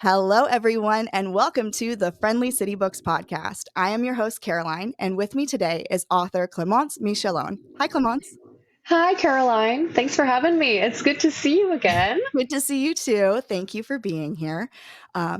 Hello, everyone, and welcome to the Friendly City Books podcast. I am your host, Caroline, and with me today is author Clémence Michallon. Hi, Clémence. Hi, Caroline. Thanks for having me. It's good to see you again. Good to see you too. Thank you for being here.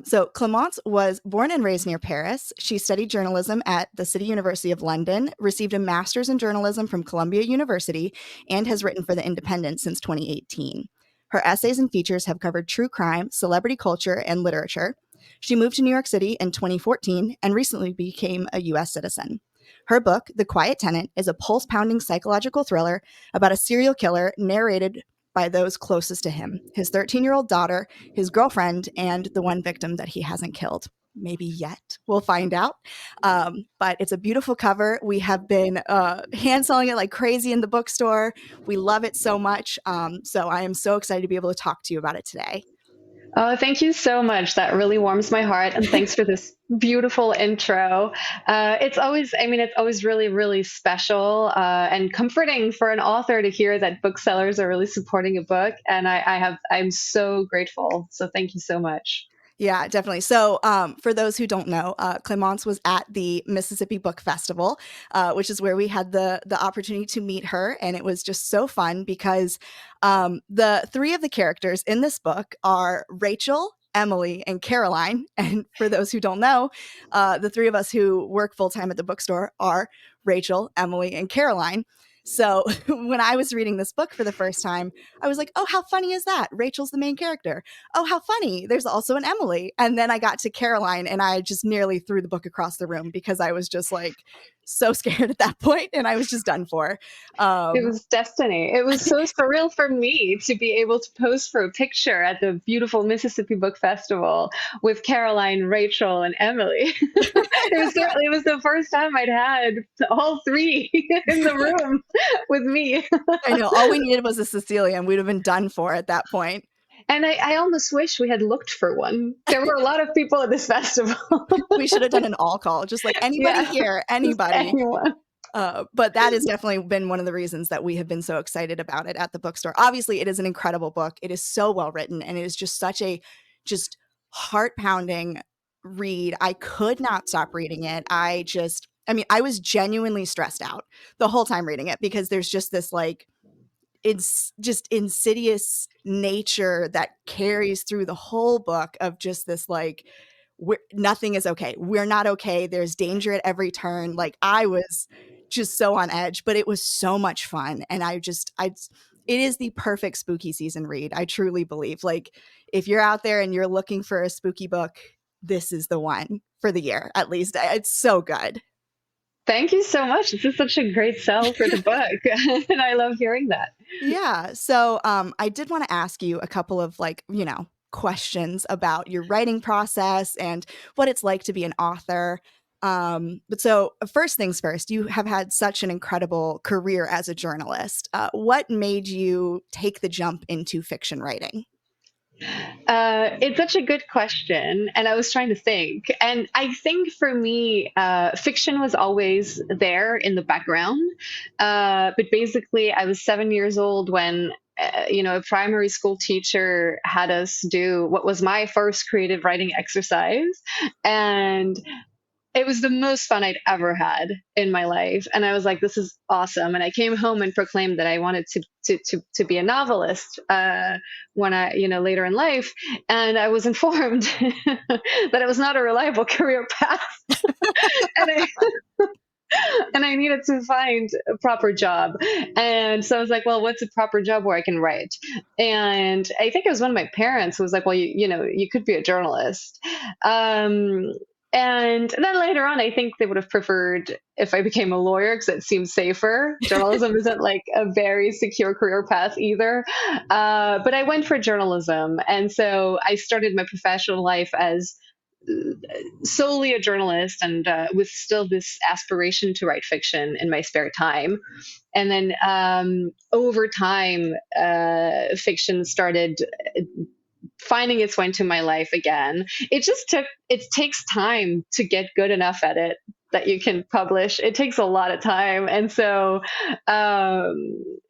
So, Clémence was born and raised near Paris. She studied journalism at the City University of London, received a master's in journalism from Columbia University, and has written for The Independent since 2018. Her essays and features have covered true crime, celebrity culture, and literature. She moved to New York City in 2014 and recently became a U.S. citizen. Her book, The Quiet Tenant, is a pulse pounding psychological thriller about a serial killer narrated by those closest to him, his 13-year-old daughter, his girlfriend, and the one victim that he hasn't killed. Maybe yet. We'll find out. But it's a beautiful cover. We have been hand selling it like crazy in the bookstore. We love it so much. So I am so excited to be able to talk to you about it today. Oh, thank you so much. That really warms my heart. And thanks for this beautiful intro. It's always really, really special and comforting for an author to hear that booksellers are really supporting a book. And I'm so grateful. So thank you so much. Yeah, definitely. So, for those who don't know, Clémence was at the Mississippi Book Festival, which is where we had the opportunity to meet her, and it was just so fun because the three of the characters in this book are Rachel, Emily, and Caroline. And for those who don't know, the three of us who work full time at the bookstore are Rachel, Emily, and Caroline. So when I was reading this book for the first time, I was like, oh, how funny is that? Rachel's the main character. Oh, how funny. There's also an Emily. And then I got to Caroline and I just nearly threw the book across the room because I was just like so scared at that point and I was just done for. It Um, was destiny. It was so surreal for me to be able to pose for a picture at the beautiful Mississippi Book Festival with Caroline, Rachel, and Emily. It was the first time I'd had all three in the room with me. I know all we needed was a Cecilia and we'd have been done for at that point. And I almost wish we had looked for one. There were a lot of people at this festival. We should have done an all call, just like anybody Yeah, here, just anybody. anyone. But that has definitely been one of the reasons that we have been so excited about it at the bookstore. Obviously, it is an incredible book. It is so well written, and it is just such a just heart pounding read. I could not stop reading it. I was genuinely stressed out the whole time reading it because there's just this like it's just insidious nature that carries through the whole book of just this like nothing is okay. We're not okay. There's danger at every turn. Like I was just so on edge, but it was so much fun. And it is the perfect spooky season read. I truly believe like if you're out there and you're looking for a spooky book, this is the one for the year, at least. It's so good. Thank you so much. This is such a great sell for the book. And I love hearing that. Yeah. So I did want to ask you a couple of questions about your writing process and what it's like to be an author. But so first things first, you have had such an incredible career as a journalist. What made you take the jump into fiction writing? It's such a good question, and I was trying to think. And I think for me, fiction was always there in the background. But basically, I was 7 years old when, a primary school teacher had us do what was my first creative writing exercise, and it was the most fun I'd ever had in my life. And I was like, this is awesome. And I came home and proclaimed that I wanted to be a novelist when later in life. And I was informed that it was not a reliable career path. and I, and I needed to find a proper job. And so I was like, well, what's a proper job where I can write? And I think it was one of my parents who was like, well, you could be a journalist. Um, and then later on, I think they would have preferred if I became a lawyer because it seems safer. Journalism isn't like a very secure career path either. But I went for journalism. And so I started my professional life as solely a journalist and with still this aspiration to write fiction in my spare time. And then over time, fiction started finding its way into my life again. It takes time to get good enough at it that you can publish, it takes a lot of time. And so,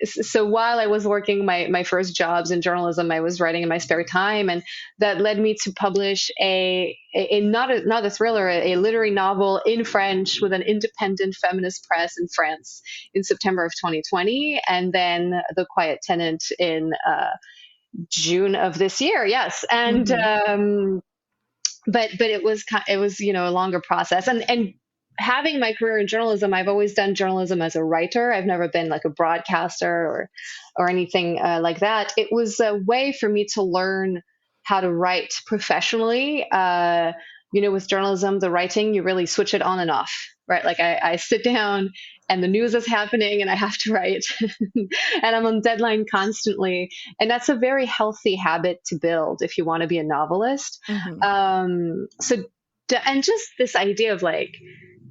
so while I was working my first jobs in journalism, I was writing in my spare time, and that led me to publish not a thriller, a literary novel in French with an independent feminist press in France in September of 2020, and then The Quiet Tenant in June of this year. Yes, and Hmm. but it was a longer process, and having my career in journalism, I've always done journalism as a writer. I've never been like a broadcaster or anything like that. It was a way for me to learn how to write professionally. With journalism, the writing, you really switch it on and off, right? Like I sit down and the news is happening and I have to write and I'm on deadline constantly. And that's a very healthy habit to build if you want to be a novelist. Hmm. So, and just this idea of like,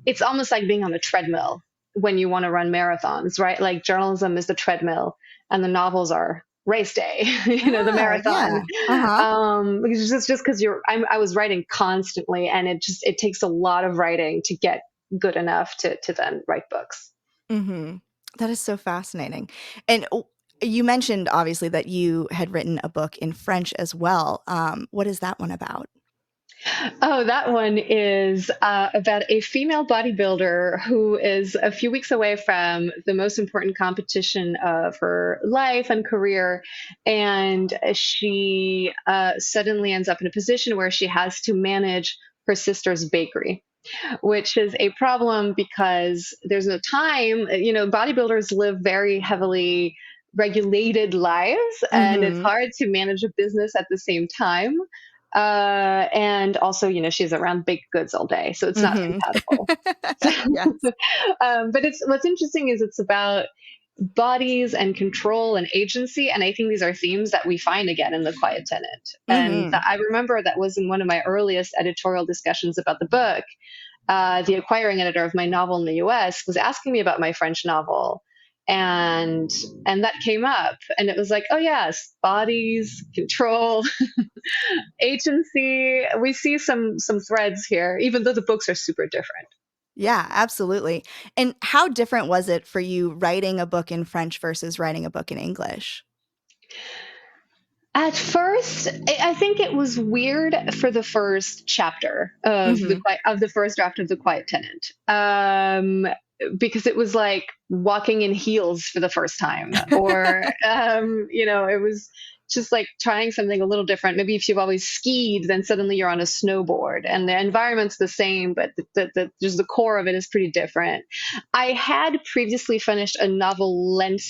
it's almost like being on a treadmill when you want to run marathons, right? Like journalism is the treadmill and the novels are race day, the Ah, marathon. yeah. Uh-huh. Because just because I was writing constantly, and it takes a lot of writing to get good enough to then write books. Hmm. That is so fascinating. And you mentioned obviously that you had written a book in French as well. What is that one about? Oh, that one is about a female bodybuilder who is a few weeks away from the most important competition of her life and career. And she suddenly ends up in a position where she has to manage her sister's bakery, which is a problem because there's no time. Bodybuilders live very heavily regulated lives, and it's Hmm. hard to manage a business at the same time. And also, she's around baked goods all day, so it's not Hmm. compatible. So, Yes. but it's what's interesting is it's about bodies and control and agency, and I think these are themes that we find again in The Quiet Tenant. And Hmm. I remember that was in one of my earliest editorial discussions about the book. The acquiring editor of my novel in the US was asking me about my French novel. And that came up, and it was like, oh yes, bodies, control, agency. We see some threads here, even though the books are super different. Yeah, absolutely. And how different was it for you writing a book in French versus writing a book in English? At first, I think it was weird for the first chapter of Hmm. the first draft of The Quiet Tenant, because it was like walking in heels for the first time, or it was just like trying something a little different. Maybe if you've always skied, then suddenly you're on a snowboard, and the environment's the same, but just the core of it is pretty different. I had previously finished a novel length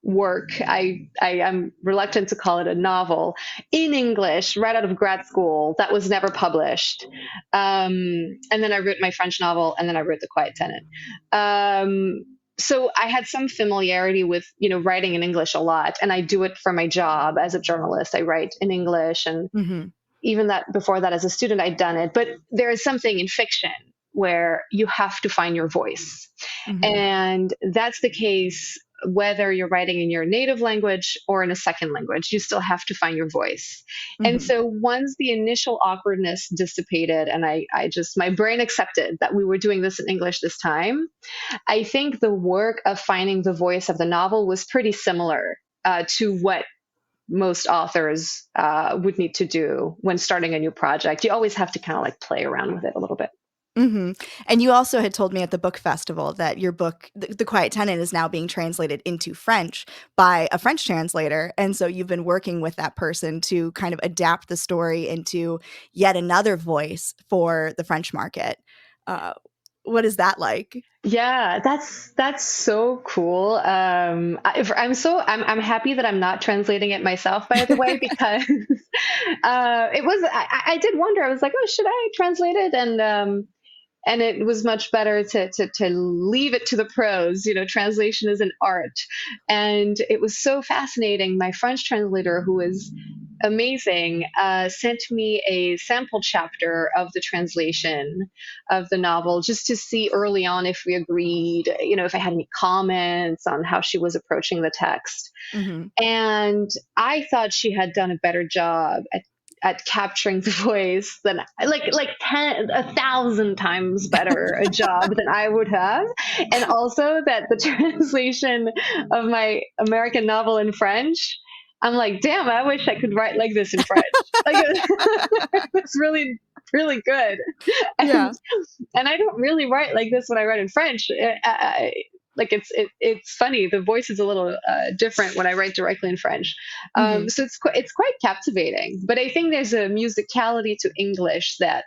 work. I am reluctant to call it a novel in English right out of grad school that was never published. And then I wrote my French novel, and then I wrote The Quiet Tenant. So I had some familiarity with writing in English a lot, and I do it for my job as a journalist. I write in English, and Hmm. even that before that as a student I'd done it. But there is something in fiction where you have to find your voice, Hmm. and that's the case whether you're writing in your native language or in a second language. You still have to find your voice. And Hmm. so once the initial awkwardness dissipated, and I just, my brain accepted that we were doing this in English this time, I think the work of finding the voice of the novel was pretty similar to what most authors would need to do when starting a new project. You always have to kind of like play around with it a little bit. Hmm. And you also had told me at the book festival that your book, The Quiet Tenant, is now being translated into French by a French translator. And so you've been working with that person to kind of adapt the story into yet another voice for the French market. Uh, what is that like? Yeah, that's so cool. I'm happy that I'm not translating it myself, by the way, because it was I did wonder. I was like, oh, should I translate it? And it was much better to leave it to the pros. Translation is an art, and it was so fascinating. My French translator, who is amazing, sent me a sample chapter of the translation of the novel just to see early on if we agreed, if I had any comments on how she was approaching the text. Hmm. And I thought she had done a better job at capturing the voice than like 1,000 times better a job than I would have. And also that the translation of my American novel in French, I'm like, damn, I wish I could write like this in French. Like it's really, really good. And Yeah. and I don't really write like this when I write in French. Like it's funny. The voice is a little different when I write directly in French. Hmm. So it's quite captivating. But I think there's a musicality to English that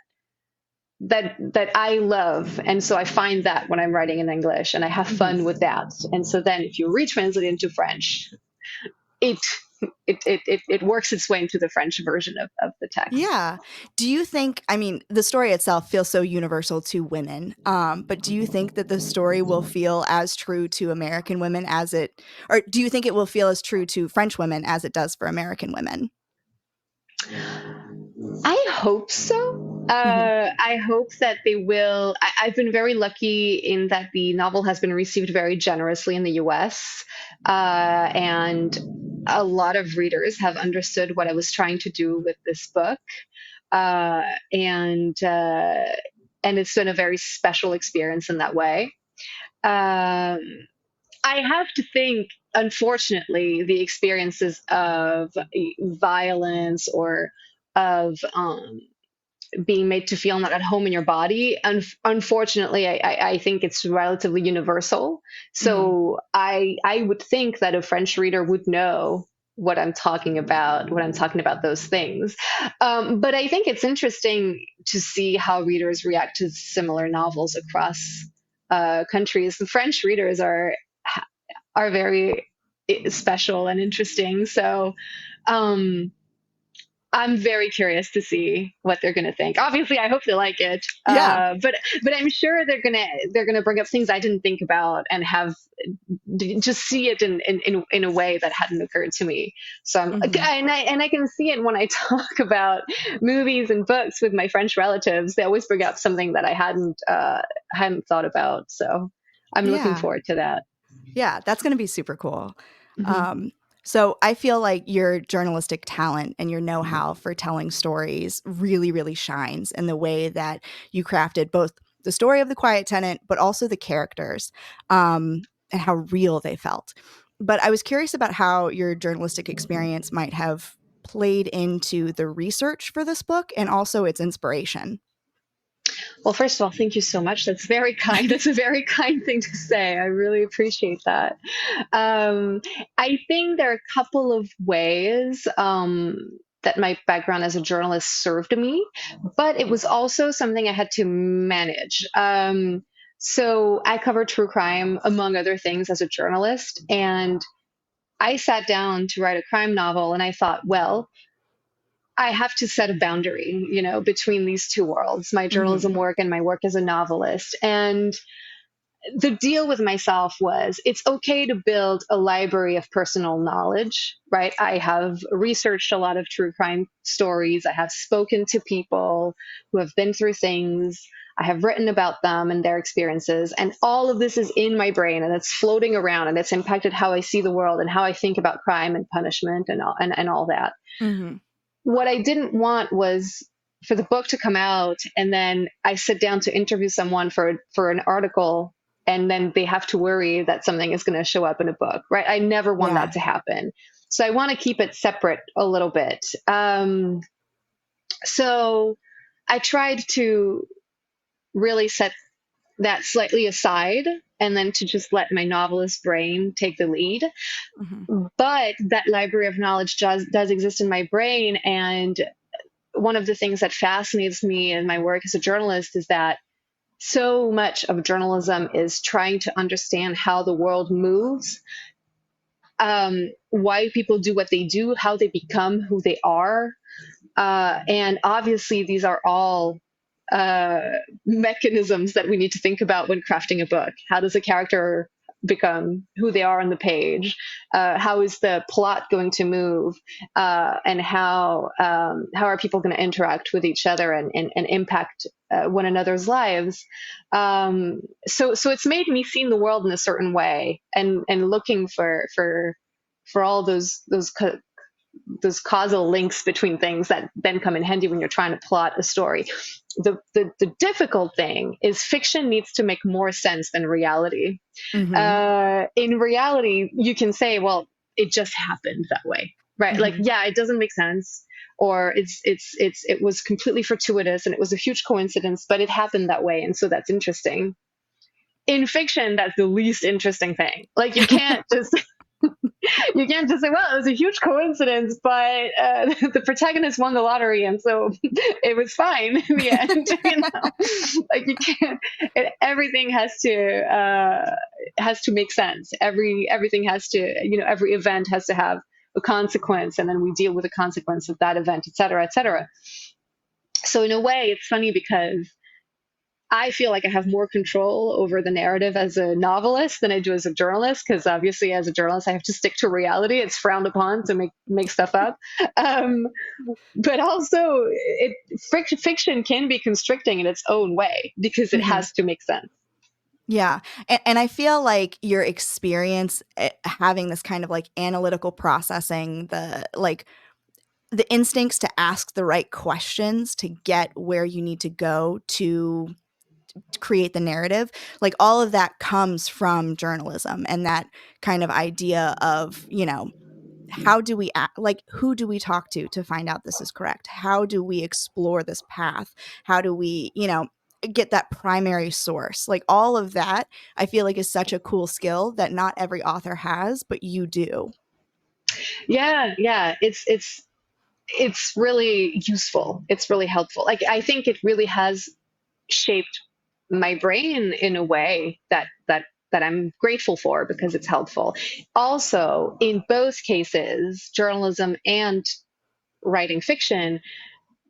I love, and so I find that when I'm writing in English, and I have Hmm. fun with that. And so then if you retranslate it into French, it it works its way into the French version of the text. Yeah. Do you think, I mean, the story itself feels so universal to women, but do you think that the story will feel as true to American women as it, or do you think it will feel as true to French women as it does for American women? I hope so. Hmm. I hope that they will. I've been very lucky in that the novel has been received very generously in the US. And a lot of readers have understood what I was trying to do with this book. Uh, and, uh, and it's been a very special experience in that way. Um, I have to think, unfortunately, the experiences of violence or of being made to feel not at home in your body. Unfortunately, I think it's relatively universal. Hmm. So I would think that a French reader would know what I'm talking about when I'm talking about those things. But I think it's interesting to see how readers react to similar novels across countries. The French readers are very special and interesting. So um, I'm very curious to see what they're going to think. Obviously, I hope they like it, Yeah. but I'm sure they're gonna bring up things I didn't think about and have just see it in a way that hadn't occurred to me. So Hmm. I can see it when I talk about movies and books with my French relatives. They always bring up something that I hadn't thought about. So I'm looking Yeah. forward to that. Yeah, that's going to be super cool. Hmm. Um, so I feel like your journalistic talent and your know-how for telling stories really, really shines in the way that you crafted both the story of the Quiet Tenant, but also the characters, and how real they felt. But I was curious about how your journalistic experience might have played into the research for this book and also its inspiration. Well, first of all, thank you so much. That's very kind. That's a very kind thing to say. I really appreciate that. Um, I think there are a couple of ways that my background as a journalist served me, but it was also something I had to manage. So I covered true crime, among other things, as a journalist. And I sat down to write a crime novel, and I thought, well, I have to set a boundary, between these two worlds, my Hmm. journalism work and my work as a novelist. And the deal with myself was it's okay to build a library of personal knowledge, right? I have researched a lot of true crime stories. I have spoken to people who have been through things. I have written about them and their experiences. And all of this is in my brain and it's floating around and it's impacted how I see the world and how I think about crime and punishment and all that. Hmm. What I didn't want was for the book to come out and then I sit down to interview someone for an article and then they have to worry that something is going to show up in a book, right? I never want that Yeah. to happen. So I want to keep it separate a little bit. So I tried to really set that slightly aside and then to just let my novelist brain take the lead. Hmm. But that library of knowledge does exist in my brain. And one of the things that fascinates me in my work as a journalist is that so much of journalism is trying to understand how the world moves, why people do what they do, how they become who they are. And obviously, these are all uh, mechanisms that we need to think about when crafting a book. How does a character become who they are on the page? How is the plot going to move? And how are people going to interact with each other and impact one another's lives? So it's made me seeing the world in a certain way and looking for all those those causal links between things that then come in handy when you're trying to plot a story. The difficult thing is fiction needs to make more sense than reality. Mm-hmm. In reality, you can say, well, it just happened that way, right? Like, Mm-hmm. yeah, it doesn't make sense, or it was completely fortuitous and it was a huge coincidence, but it happened that way, and so that's interesting. In fiction, that's the least interesting thing. Like, you can't just say, well, it was a huge coincidence, but the protagonist won the lottery, and so it was fine in the end. Like, you can't. Everything has to make sense. Everything has to, every event has to have a consequence, and then we deal with the consequence of that event, et cetera, et cetera. So in a way, it's funny because I feel like I have more control over the narrative as a novelist than I do as a journalist, because obviously, as a journalist, I have to stick to reality. It's frowned upon to make stuff up. Um, but also, fiction can be constricting in its own way because it Mm-hmm. has to make sense. Yeah. And I feel like your experience having this kind of like analytical processing, the instincts to ask the right questions to get where you need to go to create the narrative, like all of that comes from journalism and that kind of idea of, how do we act, like who do we talk to find out this is correct? How do we explore this path? How do we, get that primary source? Like all of that, I feel like is such a cool skill that not every author has, but you do. Yeah, yeah, it's really useful. It's really helpful. Like, I think it really has shaped my brain in a way that I'm grateful for because it's helpful. Also, in both cases, journalism and writing fiction,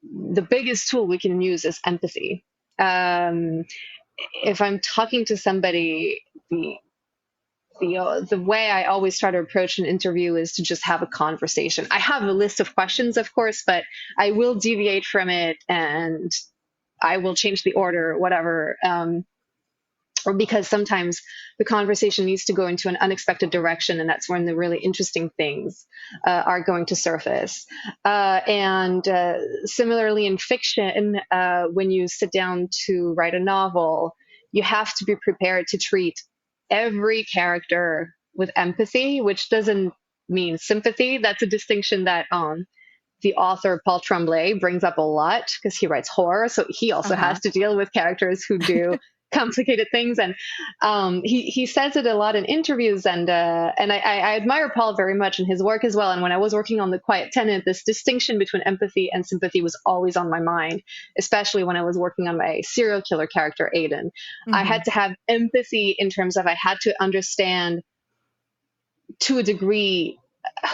the biggest tool we can use is empathy. Um, if I'm talking to somebody, the the way I always try to approach an interview is to just have a conversation. I have a list of questions, of course, but I will deviate from it and I will change the order, whatever. Or because sometimes the conversation needs to go into an unexpected direction, and that's when the really interesting things are going to surface. And Similarly, in fiction, when you sit down to write a novel, you have to be prepared to treat every character with empathy, which doesn't mean sympathy. That's a distinction that the author Paul Tremblay brings up a lot because he writes horror, so he also Uh-huh. has to deal with characters who do complicated things, and he says it a lot in interviews, and I admire Paul very much in his work as well. And when I was working on the Quiet Tenant, this distinction between empathy and sympathy was always on my mind, especially when I was working on my serial killer character Aiden. I Mm-hmm. had to have empathy in terms of I had to understand to a degree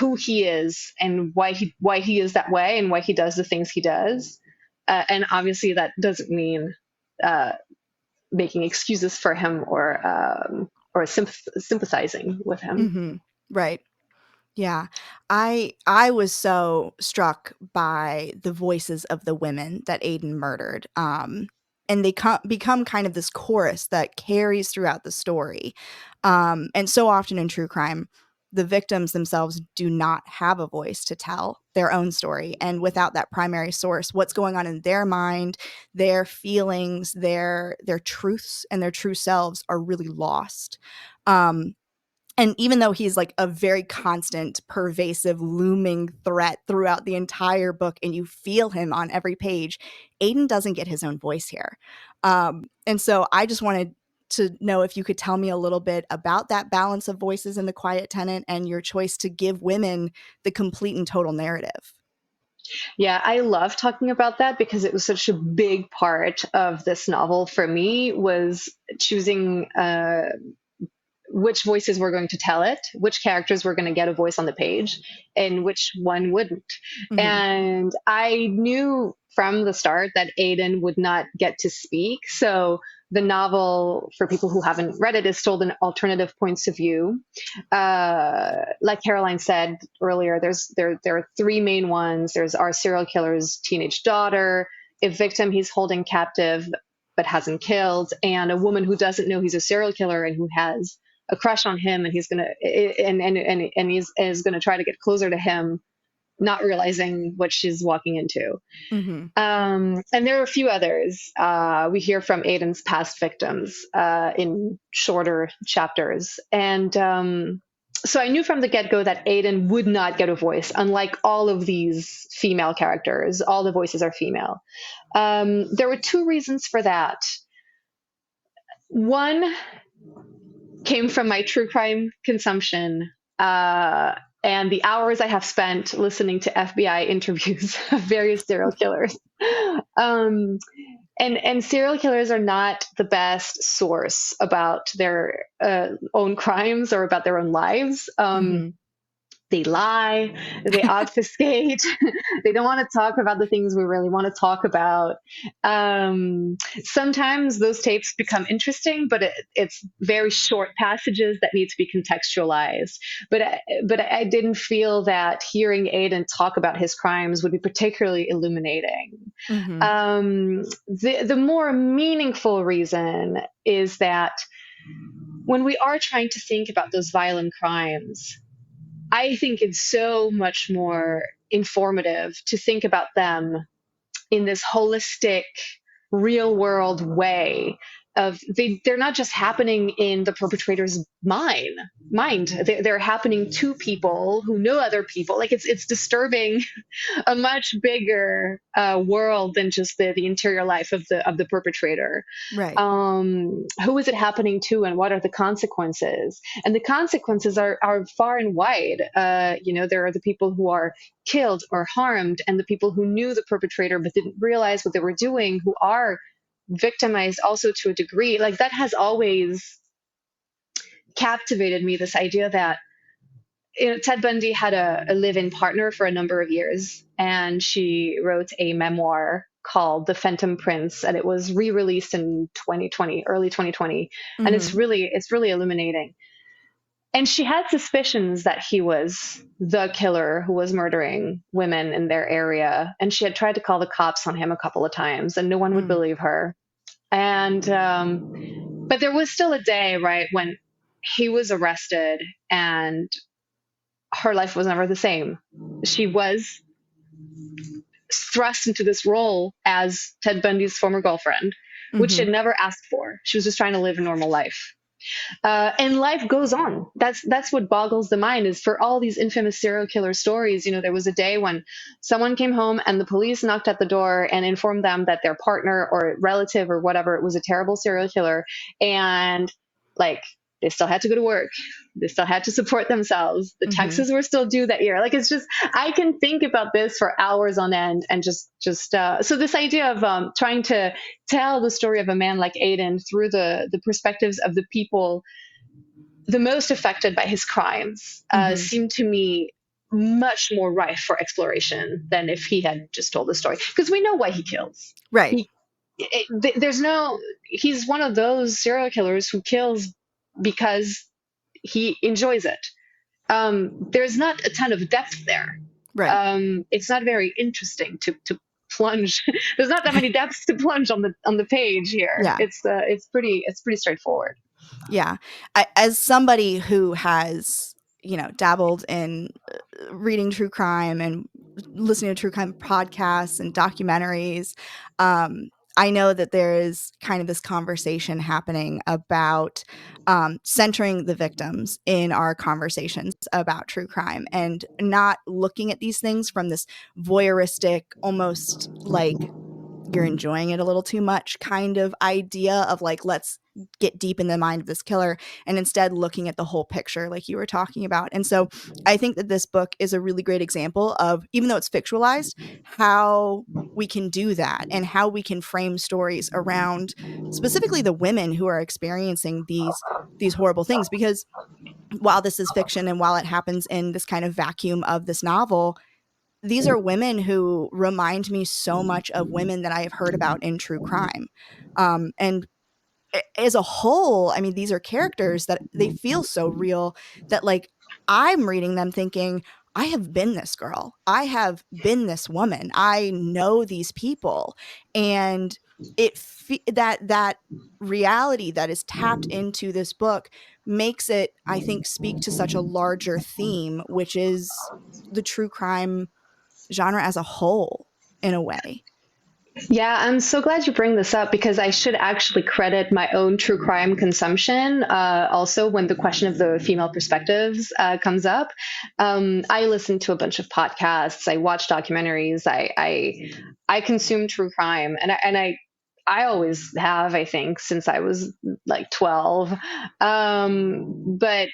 who he is and why he is that way and why he does the things he does. And obviously, that doesn't mean uh, making excuses for him or sympathizing with him. Mm-hmm. Right. Yeah. I was so struck by the voices of the women that Aiden murdered. And they become kind of this chorus that carries throughout the story. And so often in true crime, the victims themselves do not have a voice to tell their own story. And without that primary source, what's going on in their mind, their feelings, their truths and their true selves are really lost. Um, and even though he's like a very constant, pervasive, looming threat throughout the entire book, and you feel him on every page, Aiden doesn't get his own voice here. And so I just wanted to know if you could tell me a little bit about that balance of voices in The Quiet Tenant and your choice to give women the complete and total narrative. Yeah, I love talking about that because it was such a big part of this novel for me was choosing which voices were going to tell it, which characters were going to get a voice on the page, and which one wouldn't. Mm-hmm. And I knew from the start that Aiden would not get to speak. So the novel, for people who haven't read it, is told in alternative points of view. Like Caroline said earlier, there are three main ones. There's our serial killer's teenage daughter, a victim he's holding captive but hasn't killed, and a woman who doesn't know he's a serial killer and who has a crush on him, and he's gonna and he's is gonna try to get closer to him not realizing what she's walking into. Mhm. And there are a few others. We hear from Aiden's past victims in shorter chapters. And so I knew from the get go that Aiden would not get a voice, unlike all of these female characters. All the voices are female. There were two reasons for that. One came from my true crime consumption. And the hours I have spent listening to FBI interviews of various serial killers. Um, and serial killers are not the best source about their own crimes or about their own lives. Mhm. They lie, they obfuscate, they don't want to talk about the things we really want to talk about. Sometimes those tapes become interesting, but it's very short passages that need to be contextualized. But I didn't feel that hearing Aiden talk about his crimes would be particularly illuminating. Mhm. The more meaningful reason is that when we are trying to think about those violent crimes, I think it's so much more informative to think about them in this holistic, real world way of they're not just happening in the perpetrator's mind. They're happening to people who know other people. Like it's disturbing a much bigger world than just the interior life of the perpetrator. Right. Who is it happening to, and what are the consequences? And the consequences are far and wide. There are the people who are killed or harmed, and the people who knew the perpetrator but didn't realize what they were doing, who are victimized also to a degree. Like that has always captivated me. This idea that Ted Bundy had a live-in partner for a number of years, and she wrote a memoir called The Phantom Prince, and it was re-released in 2020, early 2020, and Mhm. it's really illuminating. And she had suspicions that he was the killer who was murdering women in their area, and she had tried to call the cops on him a couple of times, and no one would Mm. believe her. And but there was still a day, right, when he was arrested and her life was never the same. She was thrust into this role as Ted Bundy's former girlfriend, which she Mhm. had never asked for. She was just trying to live a normal life. And life goes on. That's what boggles the mind is for all these infamous serial killer stories. There was a day when someone came home and the police knocked at the door and informed them that their partner or relative or whatever was a terrible serial killer, and like they still had to go to work. They still had to support themselves. The Mhm. taxes were still due that year. Like it's just, I can think about this for hours on end, and so this idea of trying to tell the story of a man like Aiden through the perspectives of the people the most affected by his crimes Mhm. seemed to me much more rife for exploration than if he had just told the story. Because we know why he kills. Right. He, there's no, he's one of those serial killers who kills because he enjoys it. There's not a ton of depth there. Right. It's not very interesting to plunge. There's not that many depths to plunge on the page here. Yeah. It's pretty straightforward. Yeah. As somebody who has, dabbled in reading true crime and listening to true crime podcasts and documentaries, I know that there is kind of this conversation happening about centering the victims in our conversations about true crime and not looking at these things from this voyeuristic, almost like you're enjoying it a little too much kind of idea of like, let's get deep in the mind of this killer, and instead looking at the whole picture like you were talking about. And so I think that this book is a really great example of, even though it's fictionalized, how we can do that and how we can frame stories around specifically the women who are experiencing these horrible things. Because while this is fiction and while it happens in this kind of vacuum of this novel, these are women who remind me so much of women that I have heard about in true crime. And as a whole, I mean, these are characters that they feel so real that, like, I'm reading them thinking, I have been this girl. I have been this woman. I know these people. And that reality that is tapped into this book makes it, I think, speak to such a larger theme, which is the true crime genre as a whole in a way. Yeah, I'm so glad you bring this up because I should actually credit my own true crime consumption. Also, when the question of the female perspectives comes up, I listen to a bunch of podcasts. I watch documentaries. I consume true crime, and I always have. I think since I was like 12. But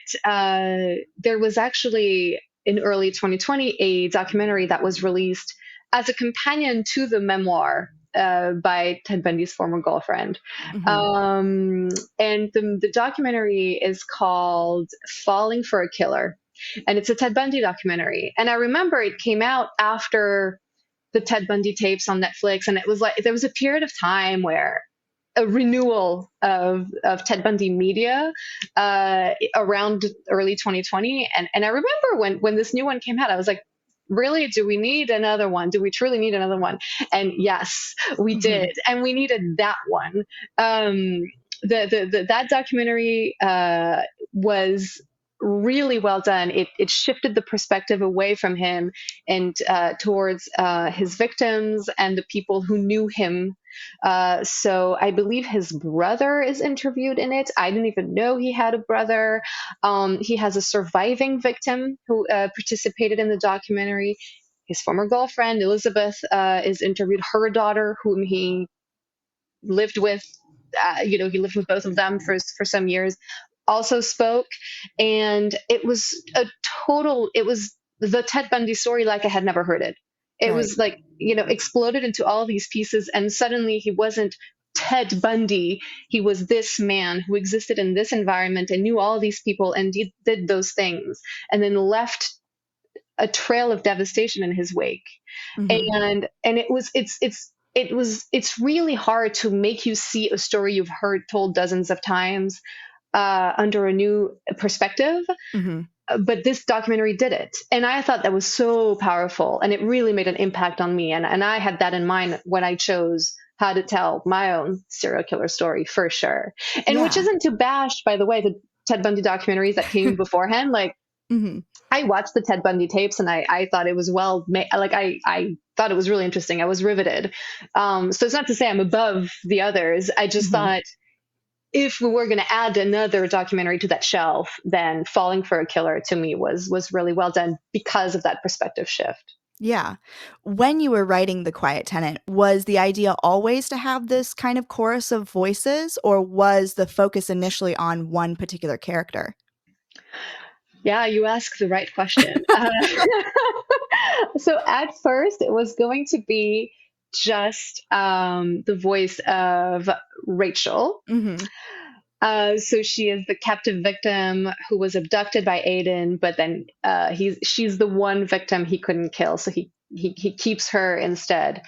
there was actually in early 2020 a documentary that was released as a companion to the memoir by Ted Bundy's former girlfriend. Hmm. And the documentary is called Falling for a Killer. And it's a Ted Bundy documentary. And I remember it came out after the Ted Bundy tapes on Netflix. And it was like there was a period of time where a renewal of Ted Bundy media around early 2020. And I remember when this new one came out, I was like, really, do we need another one? Do we truly need another one? And yes, we Hmm. did. And we needed that one. That documentary was really well done. It shifted the perspective away from him and towards his victims and the people who knew him. So I believe his brother is interviewed in it. I didn't even know he had a brother. He has a surviving victim who participated in the documentary. His former girlfriend, Elizabeth, is interviewed. Her daughter, whom he lived with, he lived with both of them for some years, also spoke. And it was the Ted Bundy story like I had never heard it. It Right. was like, exploded into all these pieces. And suddenly he wasn't Ted Bundy. He was this man who existed in this environment and knew all these people and did those things and then left a trail of devastation in his wake. Hmm. And it's really hard to make you see a story you've heard told dozens of times under a new perspective. Hmm. But this documentary did it, and I thought that was so powerful, and it really made an impact on me. And I had that in mind when I chose how to tell my own serial killer story, for sure. And which Yeah. isn't to bash, by the way, the Ted Bundy documentaries that came beforehand. Like Hmm. I watched the Ted Bundy tapes and I thought it was well made. Like I thought it was really interesting. I was riveted. So it's not to say I'm above the others. I just Hmm. thought if we were going to add another documentary to that shelf, then Falling for a Killer to me was really well done because of that perspective shift. Yeah. When you were writing The Quiet Tenant, was the idea always to have this kind of chorus of voices, or was the focus initially on one particular character? Yeah, you ask the right question. So at first, it was going to be just the voice of Rachel. Hmm. So she is the captive victim who was abducted by Aiden, but then she's the one victim he couldn't kill, so he keeps her instead.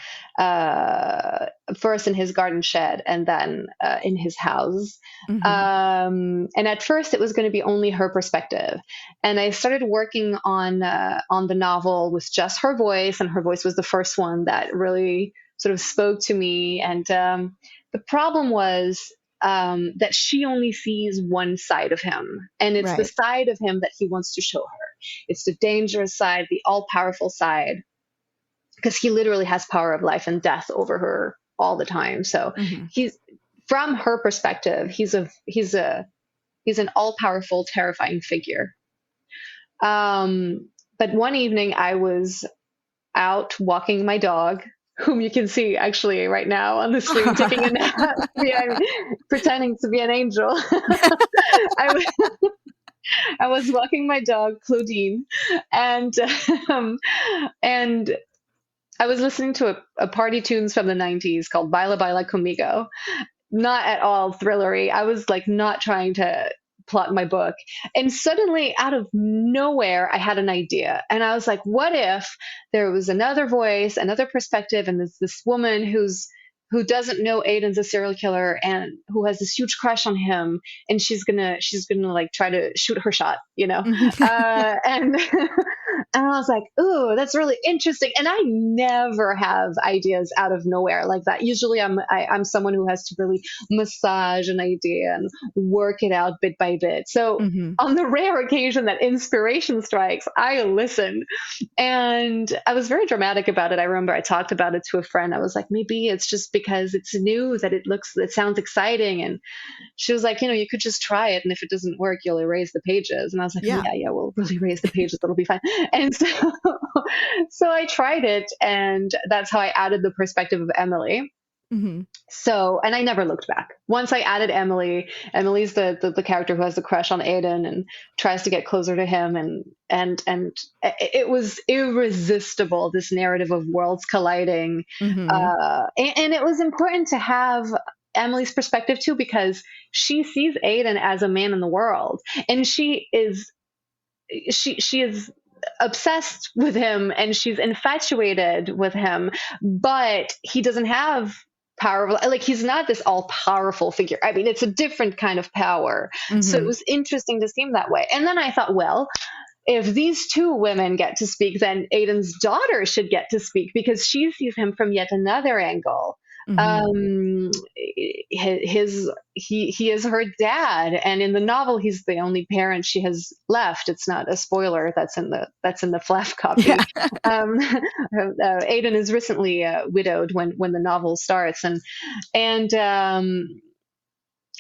First in his garden shed, and then in his house. Hmm. And at first, it was going to be only her perspective, and I started working on the novel with just her voice, and her voice was the first one that really sort of spoke to me. And the problem was that she only sees one side of him. And it's the Right. side of him that he wants to show her. It's the dangerous side, the all powerful side, because he literally has power of life and death over her all the time. So Hmm. he's, from her perspective, he's an all powerful, terrifying figure. But one evening I was out walking my dog, whom you can see actually right now on the screen taking a nap, behind, pretending to be an angel. I, I was walking my dog, Claudine, and um, and I was listening to a party tunes from the 90s called Baila Baila Conmigo. Not at all thrillery. I was like not trying to plot my book. And suddenly, out of nowhere, I had an idea. And I was like, what if there was another voice, another perspective, and this woman who doesn't know Aiden's a serial killer and who has this huge crush on him, and she's gonna like try to shoot her shot, you know. Hmm. And And I was like, ooh, that's really interesting. And I never have ideas out of nowhere like that. Usually I'm someone who has to really massage an idea and work it out bit by bit. So Hmm. on the rare occasion that inspiration strikes, I listen. And I was very dramatic about it. I remember I talked about it to a friend. I was like, maybe it's just because it's new that it sounds exciting. And she was like, you could just try it. And if it doesn't work, you'll erase the pages. And I was like, Yeah. yeah, yeah, we'll erase the pages. It'll be fine. And so, so I tried it. And that's how I added the perspective of Emily. Hmm. So, and I never looked back. Once I added Emily, Emily's the character who has the crush on Aiden and tries to get closer to him, and it was irresistible. This narrative of worlds colliding, Hmm. and it was important to have Emily's perspective too, because she sees Aiden as a man in the world, and she is obsessed with him and she's infatuated with him, but he doesn't have power. Like, he's not this all powerful figure. I mean, it's a different kind of power. So it Hmm. was interesting to see him that way. And then I thought, well, if these two women get to speak, then Aiden's daughter should get to speak because she sees him from yet another angle. Hmm. Um, he is her dad, and in the novel, he's the only parent she has left. It's not a spoiler. That's in the flash Yeah. copy. Aiden is recently widowed when the novel starts, and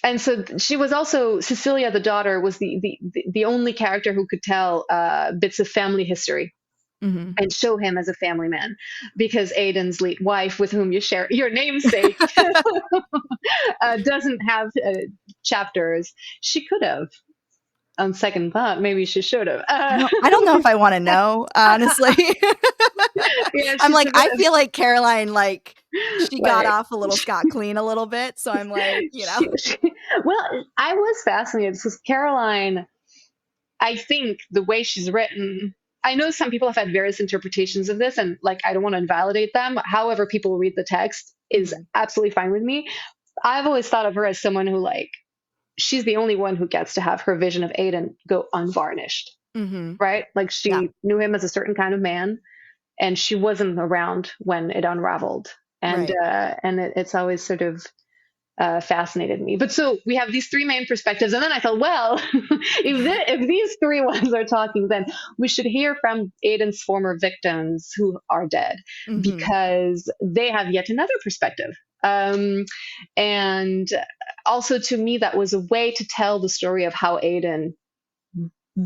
and so she was also Cecilia, the daughter, was the only character who could tell bits of family history Hmm. and show him as a family man, because Aiden's late wife, with whom you share your namesake, doesn't have chapters. She could have. On second thought, maybe she should have. I don't know if I want to know, honestly. Yeah, I'm she's like, a bit I of feel like Caroline, like, she got like. off a little scot clean a little bit. So I'm like, Well, I was fascinated because Caroline, I think the way she's written, I know some people have had various interpretations of this, and like, I don't want to invalidate them. However, people read the text is Mhm. absolutely fine with me. I've always thought of her as someone who, like, she's the only one who gets to have her vision of Aiden go unvarnished, Mhm. right? Like, Yeah. she knew him as a certain kind of man, and she wasn't around when it unraveled. And Right. it's always sort of fascinated me. But so we have these three main perspectives, and then I thought, well, if these three ones are talking, then we should hear from Aiden's former victims who are dead, Mhm. because they have yet another perspective. And also, to me, that was a way to tell the story of how Aiden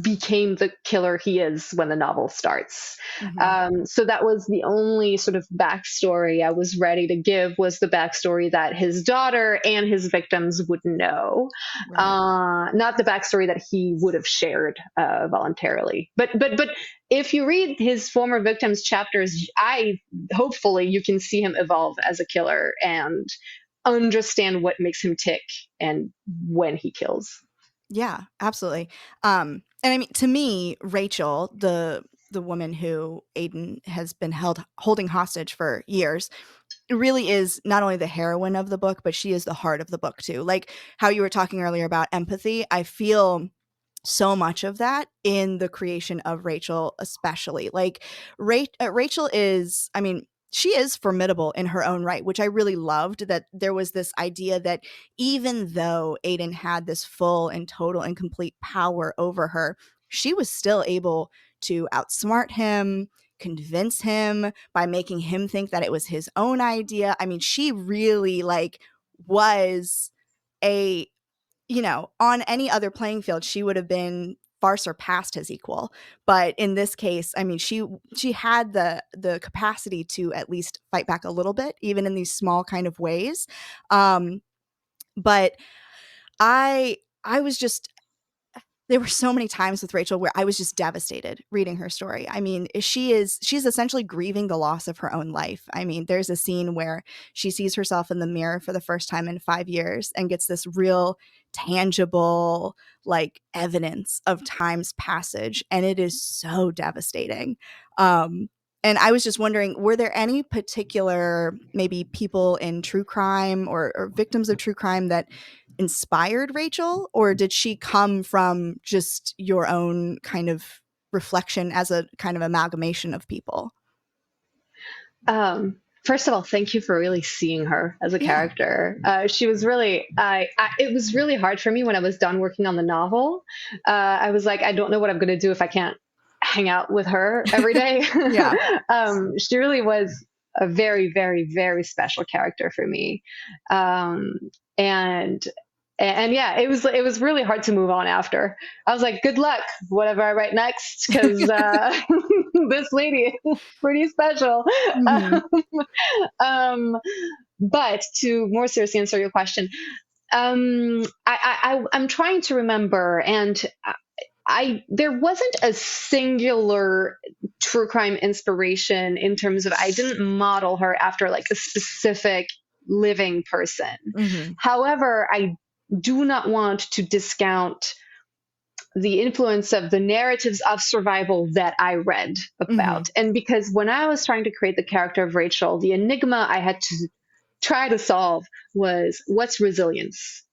became the killer he is when the novel starts. Mhm. So that was the only sort of backstory I was ready to give, was the backstory that his daughter and his victims would know, Right. not the backstory that he would have shared voluntarily. But if you read his former victims chapters, I hopefully you can see him evolve as a killer and understand what makes him tick and when he kills. Yeah, absolutely. And I mean, to me, Rachel, the woman who Aiden has been holding hostage for years, really is not only the heroine of the book, but she is the heart of the book too. Like how you were talking earlier about empathy, I feel so much of that in the creation of Rachel, especially. Like Rachel is, I mean, she is formidable in her own right, which I really loved, that there was this idea that even though Aiden had this full and total and complete power over her, she was still able to outsmart him, convince him by making him think that it was his own idea. I mean, she really like was a, on any other playing field, she would have been far surpassed his equal. But in this case, I mean, she had the capacity to at least fight back a little bit, even in these small kind of ways. But I was just, there were so many times with Rachel where I was just devastated reading her story. I mean, she's essentially grieving the loss of her own life. I mean, there's a scene where she sees herself in the mirror for the first time in 5 years and gets this real tangible like evidence of time's passage, and it is so devastating. Um and I was just wondering, were there any particular maybe people in true crime or victims of true crime that inspired Rachel, or did she come from just your own kind of? reflection as a kind of amalgamation of people? First of all, thank you for really seeing her as a Yeah. character. She was really, it was really hard for me when I was done working on the novel. I was like, I don't know what I'm going to do if I can't hang out with her every day. Yeah. She really was a very, very, very special character for me. Um, and and yeah, it was really hard to move on after. I was like, good luck, whatever I write next, because this lady is pretty special. Hmm. Um, but to more seriously answer your question, I'm trying to remember, and there wasn't a singular true crime inspiration in terms of I didn't model her after like a specific living person. Hmm. However, I do not want to discount the influence of the narratives of survival that I read Hmm. about. And because when I was trying to create the character of Rachel, the enigma I had to try to solve was what's resilience?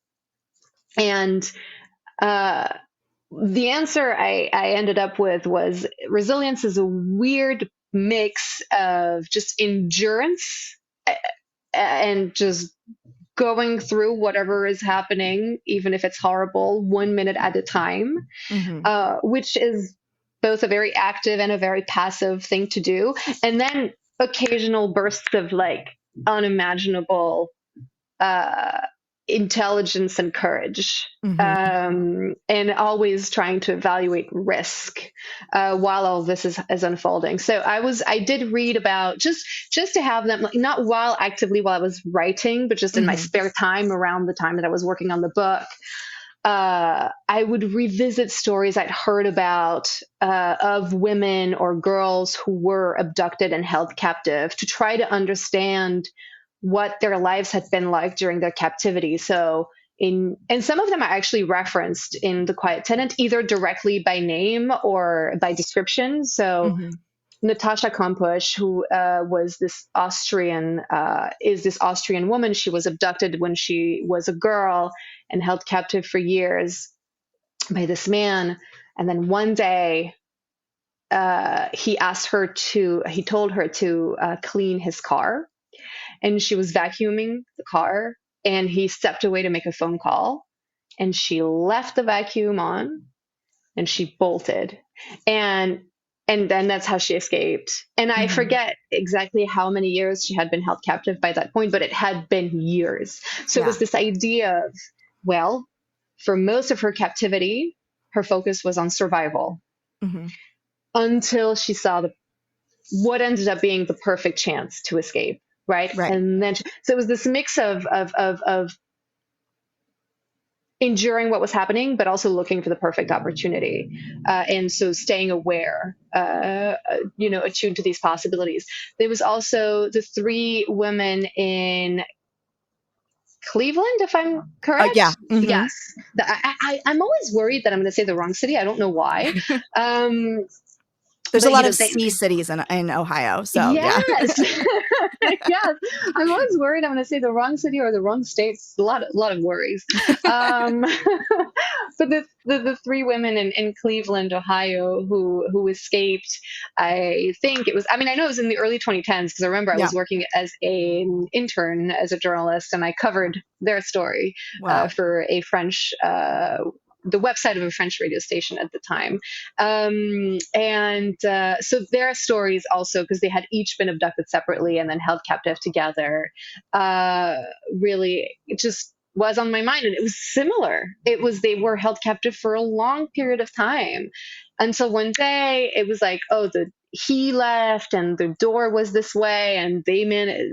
And uh, the answer I ended up with was resilience is a weird mix of just endurance and just going through whatever is happening, even if it's horrible, 1 minute at a time, Hmm. which is both a very active and a very passive thing to do. And then occasional bursts of like unimaginable uh, intelligence and courage. Hmm. And always trying to evaluate risk while all this is unfolding. So I did read about just to have them like not while actively while I was writing, but just in my Hmm. spare time around the time that I was working on the book. I would revisit stories I'd heard about of women or girls who were abducted and held captive to try to understand what their lives had been like during their captivity. So, and some of them are actually referenced in The Quiet Tenant, either directly by name or by description. So, Hmm. Natasha Kampusch, who is this Austrian woman. She was abducted when she was a girl and held captive for years by this man. And then one day, he told her to clean his car, and she was vacuuming the car, and he stepped away to make a phone call, and she left the vacuum on, and she bolted, and and then that's how she escaped. And I Hmm. forget exactly how many years she had been held captive by that point, but it had been years. So it was Yeah. this idea of, well, for most of her captivity, her focus was on survival Hmm. until she saw what ended up being the perfect chance to escape, right? Right. And then so it was this mix of enduring what was happening, but also looking for the perfect opportunity. And so staying aware, attuned to these possibilities. There was also the three women in Cleveland, if I'm Yeah. correct. Hmm. Yes. I'm always worried that I'm going to say the wrong city. I don't know why. Um, There's a but, lot of they, C cities in Ohio, so yeah. yes. Yes. I'm always worried I'm going to say the wrong city or the wrong state. It's a lot of worries. Um, but the three women in Cleveland, Ohio, who escaped, I think it was, I mean, I know it was in the early 2010s because I remember I Yeah. was working as an intern as a journalist, and I covered their story Wow. for the website of a French radio station at the time. And so their stories also, because they had each been abducted separately and then held captive together, uh, really it just was on my mind. And it was similar. It was, they were held captive for a long period of time until one day it was like, oh, he left and the door was this way, and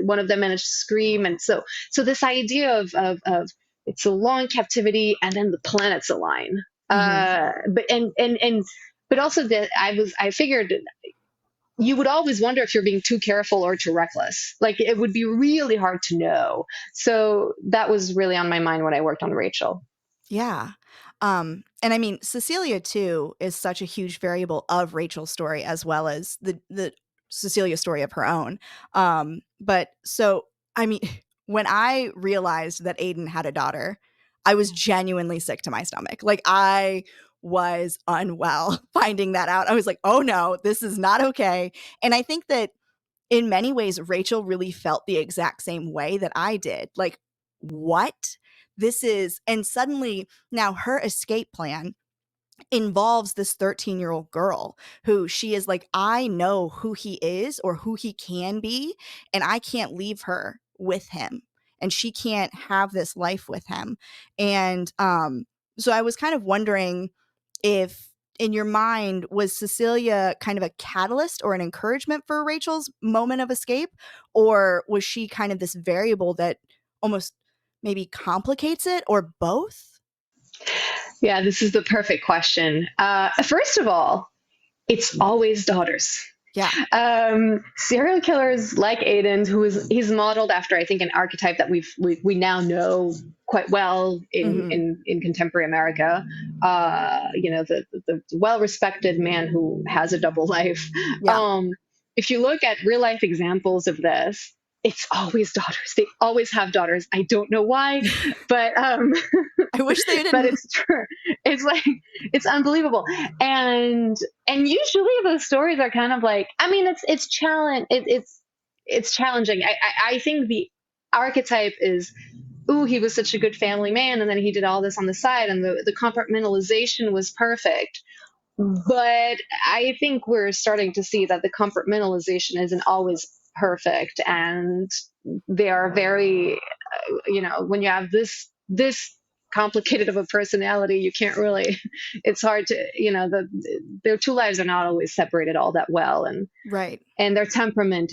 one of them managed to scream. And so this idea of it's a long captivity and then the planets align. Hmm. But also that I figured you would always wonder if you're being too careful or too reckless. Like it would be really hard to know. So that was really on my mind when I worked on Rachel. Yeah. And I mean, Cecilia too is such a huge variable of Rachel's story as well as the Cecilia story of her own. But so I mean, when I realized that Aiden had a daughter, I was genuinely sick to my stomach. Like I was unwell finding that out. I was like, oh no, this is not okay. And I think that in many ways, Rachel really felt the exact same way that I did. Like, what? This is, and suddenly now her escape plan involves this 13-year-old girl who she is like, I know who he is or who he can be, and I can't leave her with him. And she can't have this life with him. And so I was kind of wondering if in your mind was Cecilia kind of a catalyst or an encouragement for Rachel's moment of escape, or was she kind of this variable that almost maybe complicates it, or both? Yeah, this is the perfect question. First of all, it's always daughters. Yeah. Serial killers like Aiden, he's modeled after, I think, an archetype that we now know quite well Hmm. in contemporary America. The well respected man who has a double life. Yeah. Um, if you look at real life examples of this, it's always daughters. They always have daughters. I don't know why, but I wish they but didn't. it's true. It's like it's unbelievable. And usually those stories are kind of like, I mean, it's challenging. I think the archetype is, ooh, he was such a good family man, and then he did all this on the side, and the compartmentalization was perfect. But I think we're starting to see that the compartmentalization isn't always perfect, and they are very, when you have this complicated of a personality, you can't really, it's hard to, their two lives are not always separated all that well, Right. and their temperament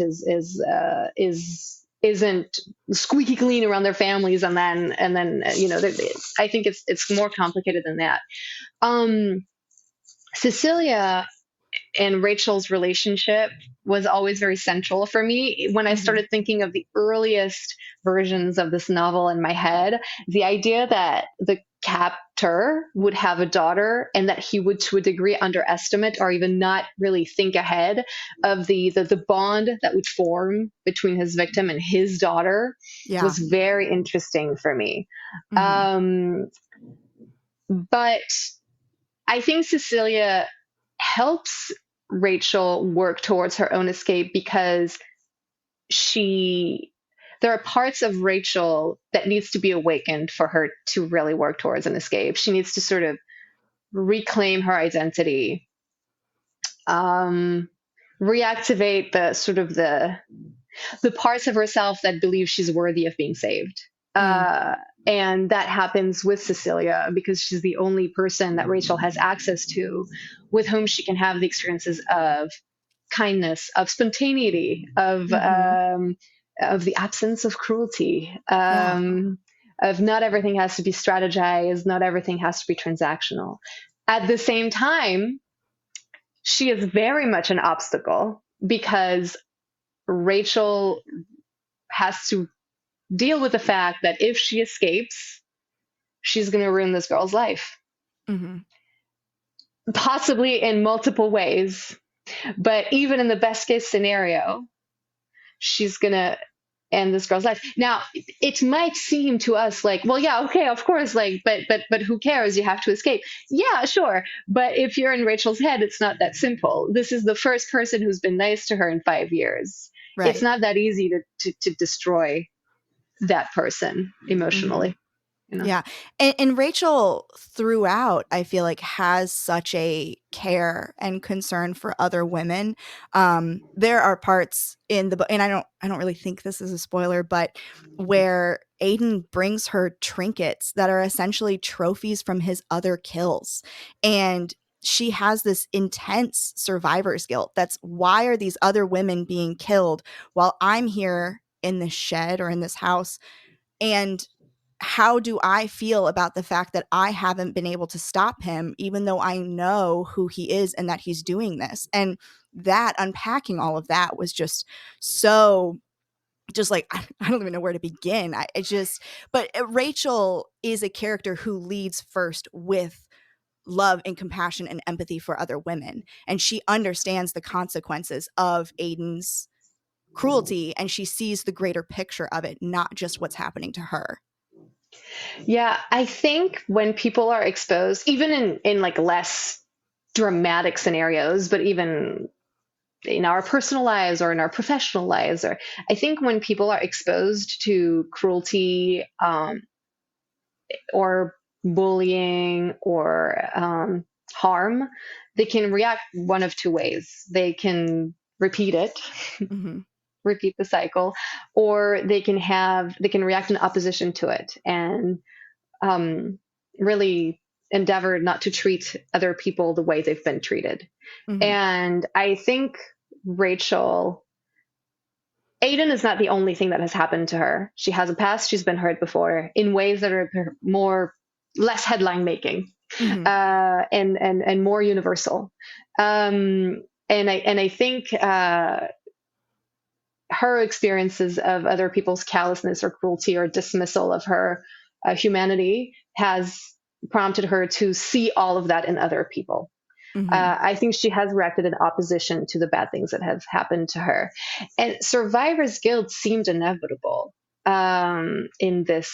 isn't squeaky clean around their families, and then I think it's more complicated than that. um Cecilia and Rachel's relationship was always very central for me. When I Hmm. started thinking of the earliest versions of this novel in my head, the idea that the captor would have a daughter and that he would, to a degree, underestimate or even not really think ahead of the bond that would form between his victim and his daughter Yeah. was very interesting for me. Hmm. Um, but I think Cecilia helps Rachel work towards her own escape because she there are parts of Rachel that needs to be awakened for her to really work towards an escape. She needs to sort of reclaim her identity, um, reactivate the parts of herself that believe she's worthy of being saved. Mm. Uh, and that happens with Cecilia because she's the only person that Rachel has access to with whom she can have the experiences of kindness, of spontaneity, Hmm. of the absence of cruelty, Yeah. of not everything has to be strategized, not everything has to be transactional. At the same time, she is very much an obstacle because Rachel has to deal with the fact that if she escapes, she's going to ruin this girl's life, Hmm. possibly in multiple ways. But even in the best case scenario, she's going to end this girl's life. Now, it might seem to us like, well, yeah, okay, of course, like, but who cares? You have to escape. Yeah, sure. But if you're in Rachel's head, it's not that simple. This is the first person who's been nice to her in 5 years. It's Right. not that easy to destroy that person Hmm. emotionally, you know? Yeah. And Rachel throughout, I feel like, has such a care and concern for other women. There are parts in the book, and I don't really think this is a spoiler, but where Aiden brings her trinkets that are essentially trophies from his other kills. And she has this intense survivor's guilt. That's why are these other women being killed while I'm here in this shed or in this house? And how do I feel about the fact that I haven't been able to stop him, even though I know who he is and that he's doing this? And that unpacking all of that was just so, just like, I don't even know where to begin. But Rachel is a character who leads first with love and compassion and empathy for other women. And she understands the consequences of Aiden's cruelty, and she sees the greater picture of it, not just what's happening to her. Yeah, I think when people are exposed, even in like less dramatic scenarios, but even in our personal lives or in our professional lives, or I think when people are exposed to cruelty, or bullying or harm, they can react one of two ways. They can repeat it, Hmm. repeat the cycle, or they can react in opposition to it and um, really endeavor not to treat other people the way they've been treated. Hmm. And I think Rachel, Aiden is not the only thing that has happened to her. She has a past, she's been hurt before in ways that are more less headline making, Hmm. and more universal. And I think her experiences of other people's callousness or cruelty or dismissal of her humanity has prompted her to see all of that in other people. Hmm. I think she has reacted in opposition to the bad things that have happened to her. And survivor's guilt seemed inevitable in this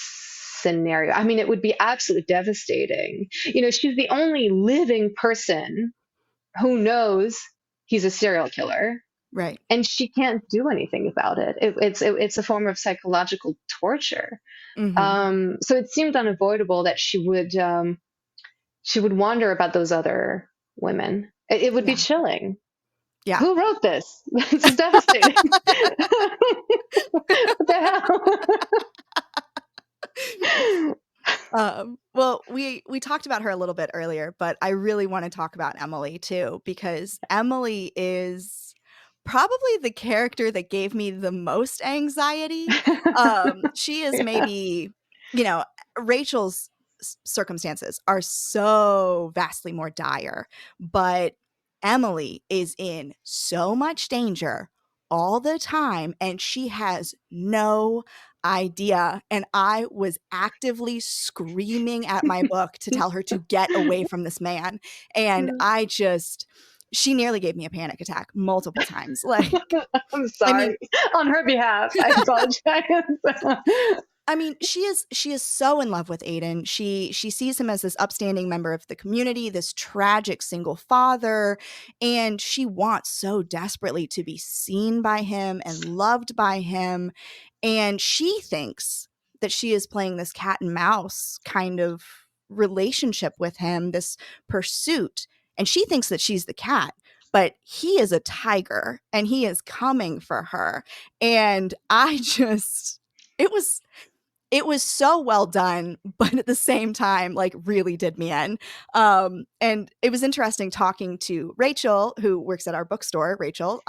scenario. I mean, it would be absolutely devastating. You know, she's the only living person who knows he's a serial killer, Right. and she can't do anything about it. It's a form of psychological torture. Hmm. So it seemed unavoidable that she would wonder about those other women. It would be Yeah. chilling. Yeah. Who wrote this? This is devastating. What the hell? Well, we talked about her a little bit earlier, but I really want to talk about Emily too, because Emily is probably the character that gave me the most anxiety. She is maybe, you know, Rachel's circumstances are so vastly more dire, but Emily is in so much danger all the time, and she has no idea. And I was actively screaming at my book to tell her to get away from this man. And she nearly gave me a panic attack multiple times. Like, I'm I mean, sorry. On her behalf, I apologize. she is so in love with Aiden. She sees him as this upstanding member of the community, this tragic single father, and she wants so desperately to be seen by him and loved by him. And she thinks that she is playing this cat and mouse kind of relationship with him, this pursuit. And she thinks that she's the cat, but he is a tiger and he is coming for her. And it was it was so well done, but at the same time, like, really did me in. And it was interesting talking to Rachel, who works at our bookstore, Rachel,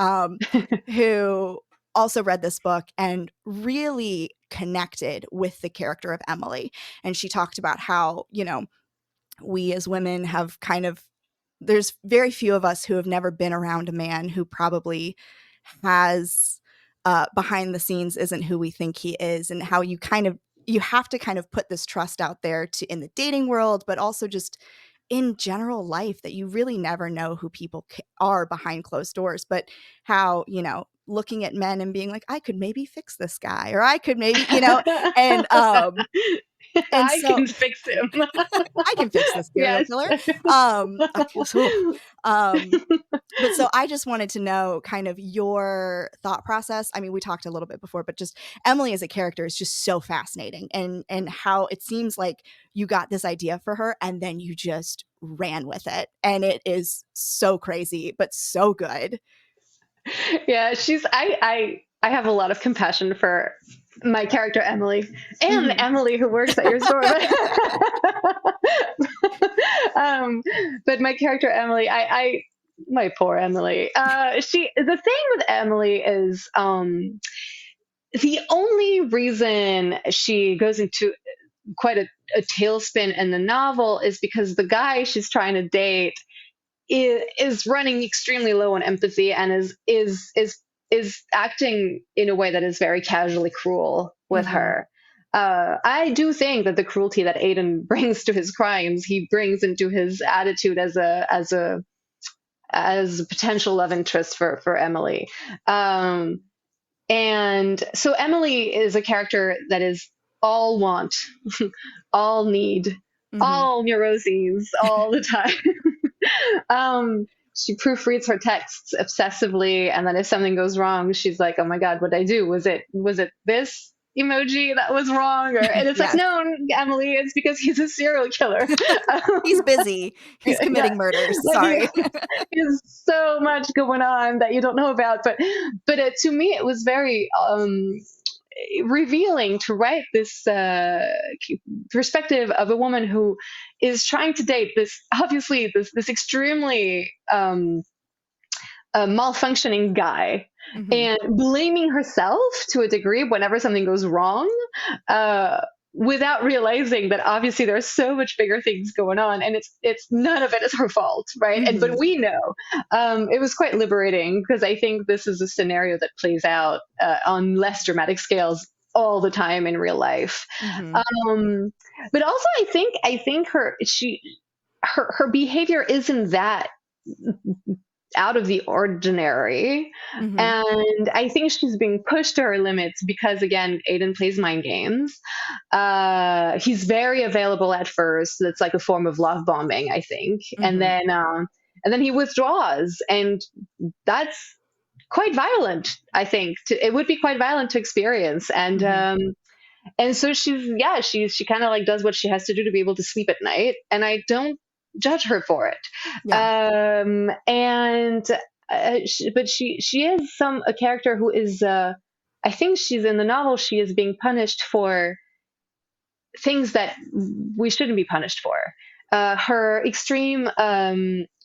who also read this book and really connected with the character of Emily. And she talked about how, we as women have kind of, there's very few of us who have never been around a man who probably has behind the scenes isn't who we think he is, and how you have to kind of put this trust out there to in the dating world, but also just in general life, that you really never know who people are behind closed doors. But how, looking at men and being like, I could maybe fix this guy, or I could maybe, and and I so can fix him. I can fix this serial Yes. killer. I just, um, but so I just wanted to know kind of your thought process. I mean, we talked a little bit before, but just Emily as a character is just so fascinating, and how it seems like you got this idea for her and then you just ran with it, and it is so crazy but so good. Yeah, I have a lot of compassion for my character Emily and Mhm. Emily who works at your store. um, but my character Emily, I my poor Emily. She the thing with Emily is the only reason she goes into quite a tailspin in the novel is because the guy she's trying to date is running extremely low on empathy and is acting in a way that is very casually cruel with Mhm. her. I do think that the cruelty that Aiden brings to his crimes, he brings into his attitude as a potential love interest for Emily. And so Emily is a character that is all want, all need, Hmm. all neuroses all the time. She proofreads her texts obsessively, and then if something goes wrong, she's like, "Oh my god, what did I do? Was it this emoji that was wrong?" Or and it's like, Yes. "No, Emily, it's because he's a serial killer." He's busy. He's Yeah, committing murders. like he Sorry. has so much going on that you don't know about. But to me, it was very revealing to write this perspective of a woman who is trying to date this extremely malfunctioning guy, Hmm. and blaming herself to a degree whenever something goes wrong, uh, without realizing that obviously there are so much bigger things going on, and it's none of it is her fault, right? And but Hmm. we know, it was quite liberating, because I think this is a scenario that plays out on less dramatic scales all the time in real life. Hmm. um, but also I think her behavior isn't that out of the ordinary. Hmm. And I think she's being pushed to her limits because, again, Aiden plays mind games. He's very available at first. That's like a form of love bombing, I think. Hmm. And then he withdraws. And that's quite violent, I think. It would be quite violent to experience. Hmm. And so she kind of like does what she has to do to be able to sleep at night, and I don't judge her for it. Yeah. And but she is a character who is, I think she's in the novel, she is being punished for things that we shouldn't be punished for. Her extreme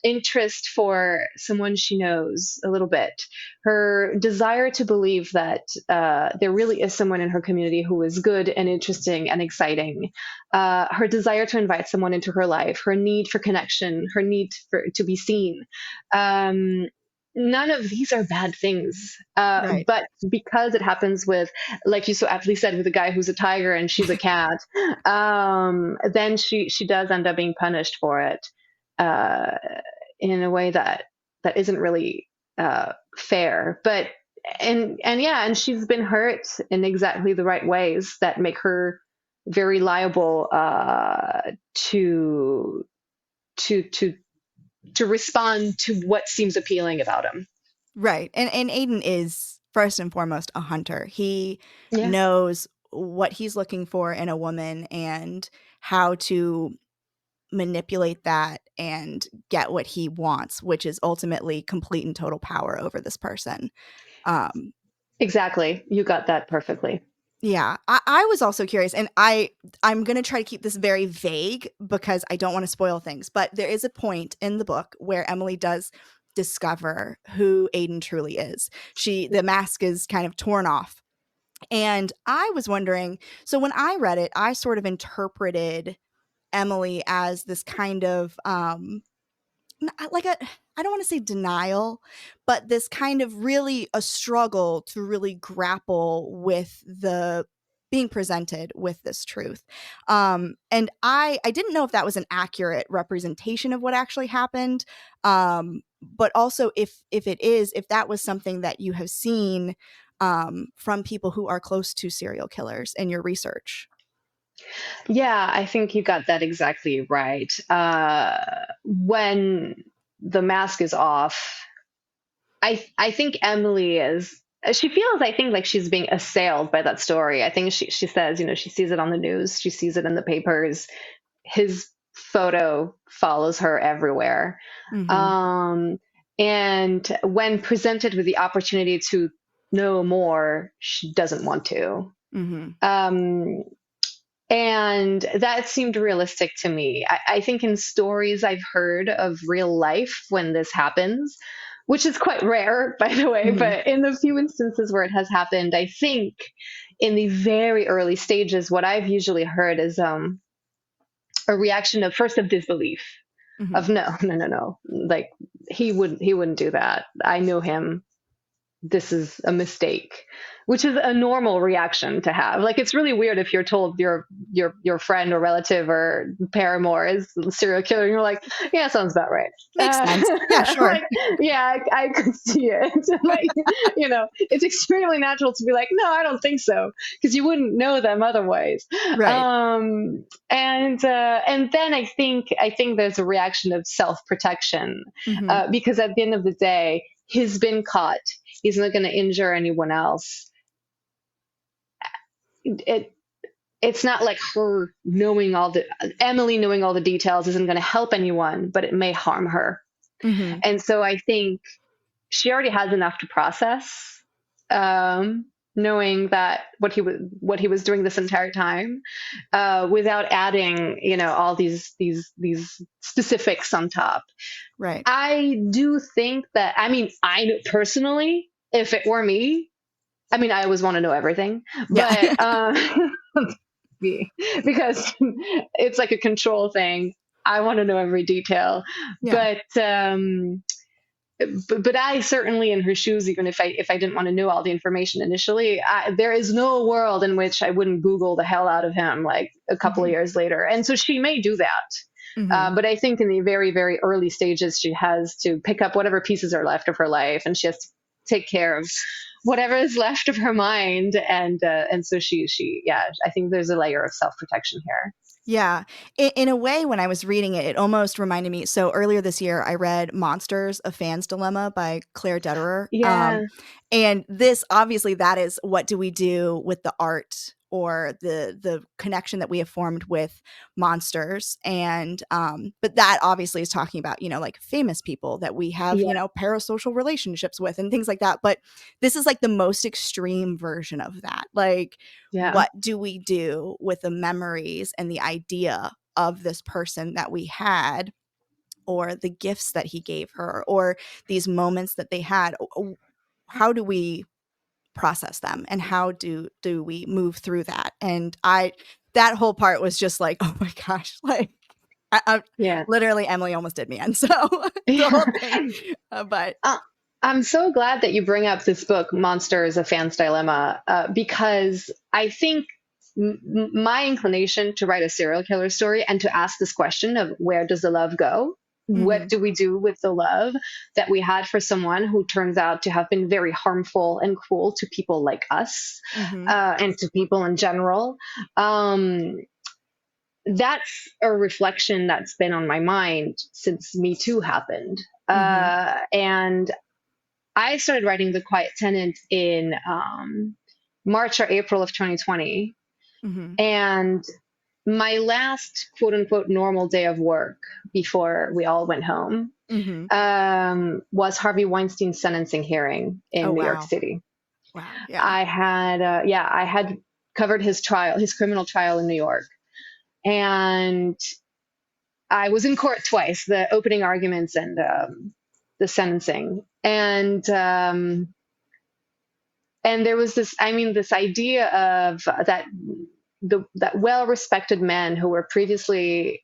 interest for someone she knows a little bit, her desire to believe that there really is someone in her community who is good and interesting and exciting, her desire to invite someone into her life, her need for connection, her need to be seen. Um, None of these are bad things, Right. but because it happens with, like you so aptly said, with a guy who's a tiger and she's a cat, then she does end up being punished for it, uh, in a way that isn't really fair. But and yeah, and she's been hurt in exactly the right ways that make her very liable to to to to respond to what seems appealing about him. Right. And Aiden is first and foremost a hunter. He Yeah. knows what he's looking for in a woman and how to manipulate that and get what he wants, which is ultimately complete and total power over this person. Um, Exactly. You got that perfectly. yeah, I was also curious, and I'm gonna try to keep this very vague because I don't want to spoil things. But there is a point in the book where Emily does discover who Aiden truly is. The mask is kind of torn off, and I was wondering. So when I read it, I sort of interpreted Emily as this kind of like a I don't want to say denial, but this kind of really a struggle to really grapple with the being presented with this truth. And I didn't know if that was an accurate representation of what actually happened. But also if it is, if that was something that you have seen from people who are close to serial killers in your research. Yeah, I think you got that exactly right. When the mask is off, I think Emily is. She feels, I think, like she's being assailed by that story. I think she says, she sees it on the news, she sees it in the papers. His photo follows her everywhere. Hmm. Um, and when presented with the opportunity to know more, she doesn't want to. Hmm. Um, and that seemed realistic to me. I think in stories I've heard of real life when this happens, which is quite rare, by the way, Hmm. but in the few instances where it has happened, I think in the very early stages, what I've usually heard is a reaction of first of disbelief, Hmm. of no, no, no, no, like he wouldn't do that. I know him. this is a mistake, which is a normal reaction to have. Like, it's really weird if you're told your friend or relative or paramour is a serial killer, and you're like, yeah, sounds about right. Makes sense. Yeah, sure. Like, yeah, I could see it. Like, it's extremely natural to be like, no, I don't think so, because you wouldn't know them otherwise. Right. And then I think there's a reaction of self protection, Hmm. because at the end of the day, he's been caught. He's not going to injure anyone else. It it's not like her knowing all the Emily knowing all the details isn't going to help anyone, but it may harm her. Hmm. And so I think she already has enough to process, knowing that what he was doing this entire time, without adding, all these specifics on top. Right. I do think that, I mean, I personally, if it were me, I mean, I always want to know everything, Yeah. but because it's like a control thing. I want to know every detail, Yeah. but but I certainly, in her shoes, even if I didn't want to know all the information initially, there is no world in which I wouldn't Google the hell out of him like a couple of Hmm. years later. And so she may do that. Hmm. But I think in the very, very early stages, she has to pick up whatever pieces are left of her life, and she has to take care of whatever is left of her mind. And so yeah, I think there's a layer of self protection here. Yeah. In a way, when I was reading it, it almost reminded me. So earlier this year, I read Monsters, A Fan's Dilemma by Claire Dederer. Yeah, And this, obviously, that is what do we do with the art or the connection that we have formed with monsters. And but that obviously is talking about, like famous people that we have, yeah, parasocial relationships with and things like that. But this is like the most extreme version of that. Like, yeah, what do we do with the memories and the idea of this person that we had, or the gifts that he gave her, or these moments that they had? How do we process them, and how do we move through that? And that whole part was just like, oh my gosh, like I yeah. literally, Emily almost did me in. So the whole Yeah. thing, but Uh, I'm so glad that you bring up this book, Monsters, A Fan's Dilemma, because I think my inclination to write a serial killer story and to ask this question of where does the love go? What mhm, do we do with the love that we had for someone who turns out to have been very harmful and cruel to people like us, mhm, and to people in general? Um, that's a reflection that's been on my mind since Me Too happened. mhm, And I started writing The Quiet Tenant in March or April of 2020. mhm, And my last quote unquote normal day of work before we all went home, mhm. was Harvey Weinstein's sentencing hearing Oh in New York wow. City. Wow. Yeah. I had covered his trial, his criminal trial in New York. And I was in court twice, the opening arguments and the sentencing. And there was this, I mean, this idea of that well-respected men who were previously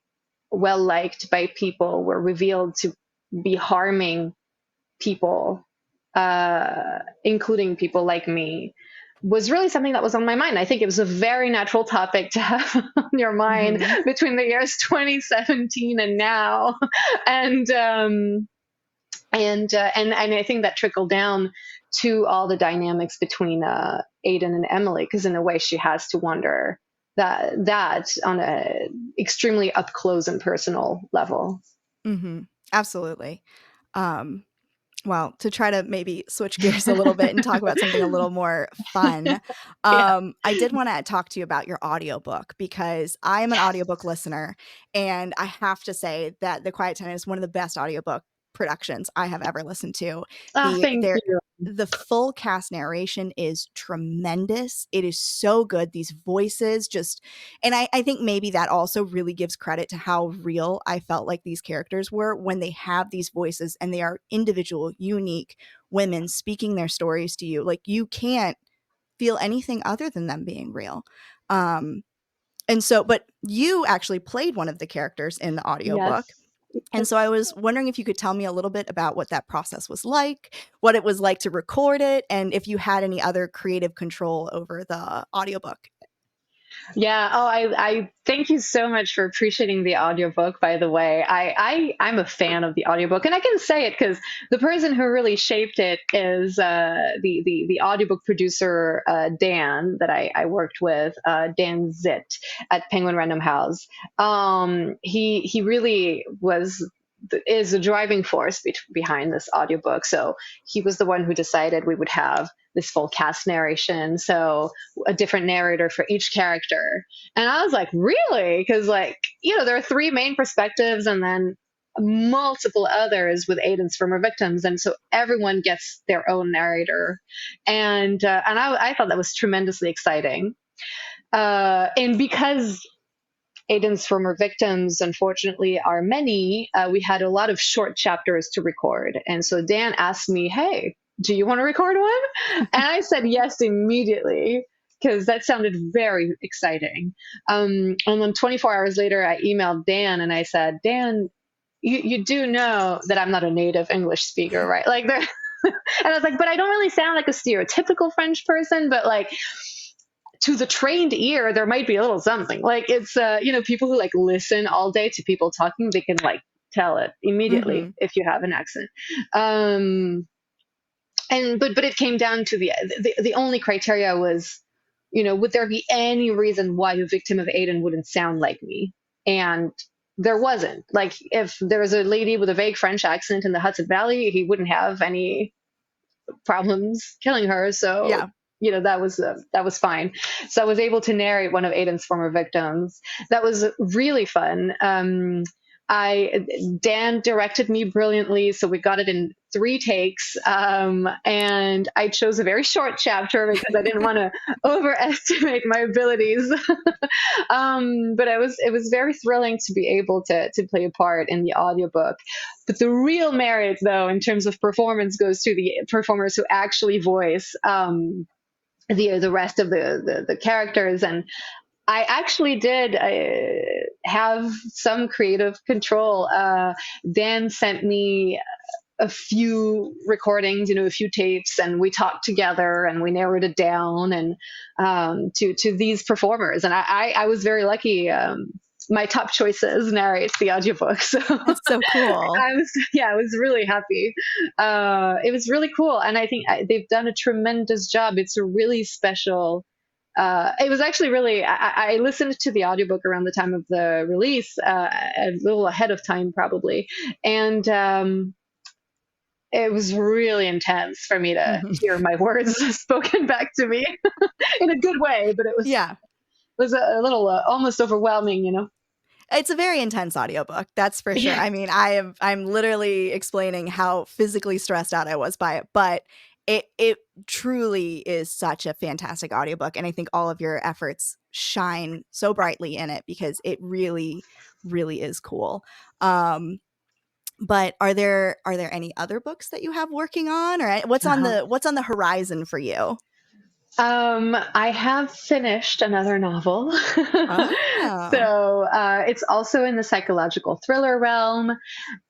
well liked by people were revealed to be harming people, including people like me, was really something that was on my mind. I think it was a very natural topic to have on your mind Mhm, between the years 2017 and now. and and I think that trickled down to all the dynamics between Aiden and Emily, because in a way she has to wonder that on a extremely up close and personal level. mhm. Absolutely. Um, well, to try to maybe switch gears a little bit and talk about something a little more fun, Yeah. I did want to talk to you about your audiobook, because I am an Yes. audiobook listener, and I have to say that The Quiet Tenant is one of the best audiobook productions I have ever listened to. Ah, thank There you. the full cast narration is tremendous. It is so good. These voices just, and I think maybe that also really gives credit to how real I felt like these characters were when they have these voices and they are individual, unique women speaking their stories to you. Like, you can't feel anything other than them being real. Um, and so, but you actually played one of the characters in the Yes. audiobook. And so I was wondering if you could tell me a little bit about what that process was like, what it was like to record it, and if you had any other creative control over the audiobook. Yeah. Oh, I thank you so much for appreciating the audiobook, by the way. I'm a fan of the audiobook, and I can say it because the person who really shaped it is the audiobook producer, Dan, that I worked with, Dan Zitt at Penguin Random House. He really is the driving force behind this audiobook. So he was the one who decided we would have this full cast narration. So a different narrator for each character. And I was like, really? Because, like, there are three main perspectives and then multiple others with Aiden's former victims. And so everyone gets their own narrator. And I thought that was tremendously exciting. And because Aiden's former victims, unfortunately, are many, we had a lot of short chapters to record. And so Dan asked me, hey, do you want to record one? And I said yes immediately because that sounded very exciting. And then 24 hours later, I emailed Dan and I said, Dan, you do know that I'm not a native English speaker, right? Like, and I was like, but I don't really sound like a stereotypical French person, but like, to the trained ear, there might be a little something. Like, it's people who like listen all day to people talking, they can like tell it immediately Hmm. if you have an accent. Um and but it came down to the only criteria was, would there be any reason why the victim of Aiden wouldn't sound like me? And there wasn't. Like, if there was a lady with a vague French accent in the Hudson Valley, he wouldn't have any problems killing her. So, Yeah. that was fine. So I was able to narrate one of Aiden's former victims. That was really fun. I Dan directed me brilliantly, so we got it in 3 takes. And I chose a very short chapter because I didn't want to overestimate my abilities. But it was very thrilling to be able to play a part in the audiobook. But the real merit, though, in terms of performance, goes to the performers who actually voice the rest of the characters. And I actually did have some creative control. Dan sent me a few recordings, a few tapes, and we talked together and we narrowed it down and to these performers. And I was very lucky. My top choices narrates the audiobook. So That's so cool. I was really happy. It was really cool. And I think they've done a tremendous job. It's a really special, it was actually really, I listened to the audiobook around the time of the release, a little ahead of time probably. And, it was really intense for me to Hmm. hear my words spoken back to me in a good way, but it was Yeah. was a little almost overwhelming. It's a very intense audiobook, that's for sure. Yeah. I mean, I'm literally explaining how physically stressed out I was by it, but it truly is such a fantastic audiobook, and I think all of your efforts shine so brightly in it because it really, really is cool. Um, but are there any other books that you have working on, or Uh-huh. what's on the horizon for you? I have finished another novel. Oh. So it's also in the psychological thriller realm.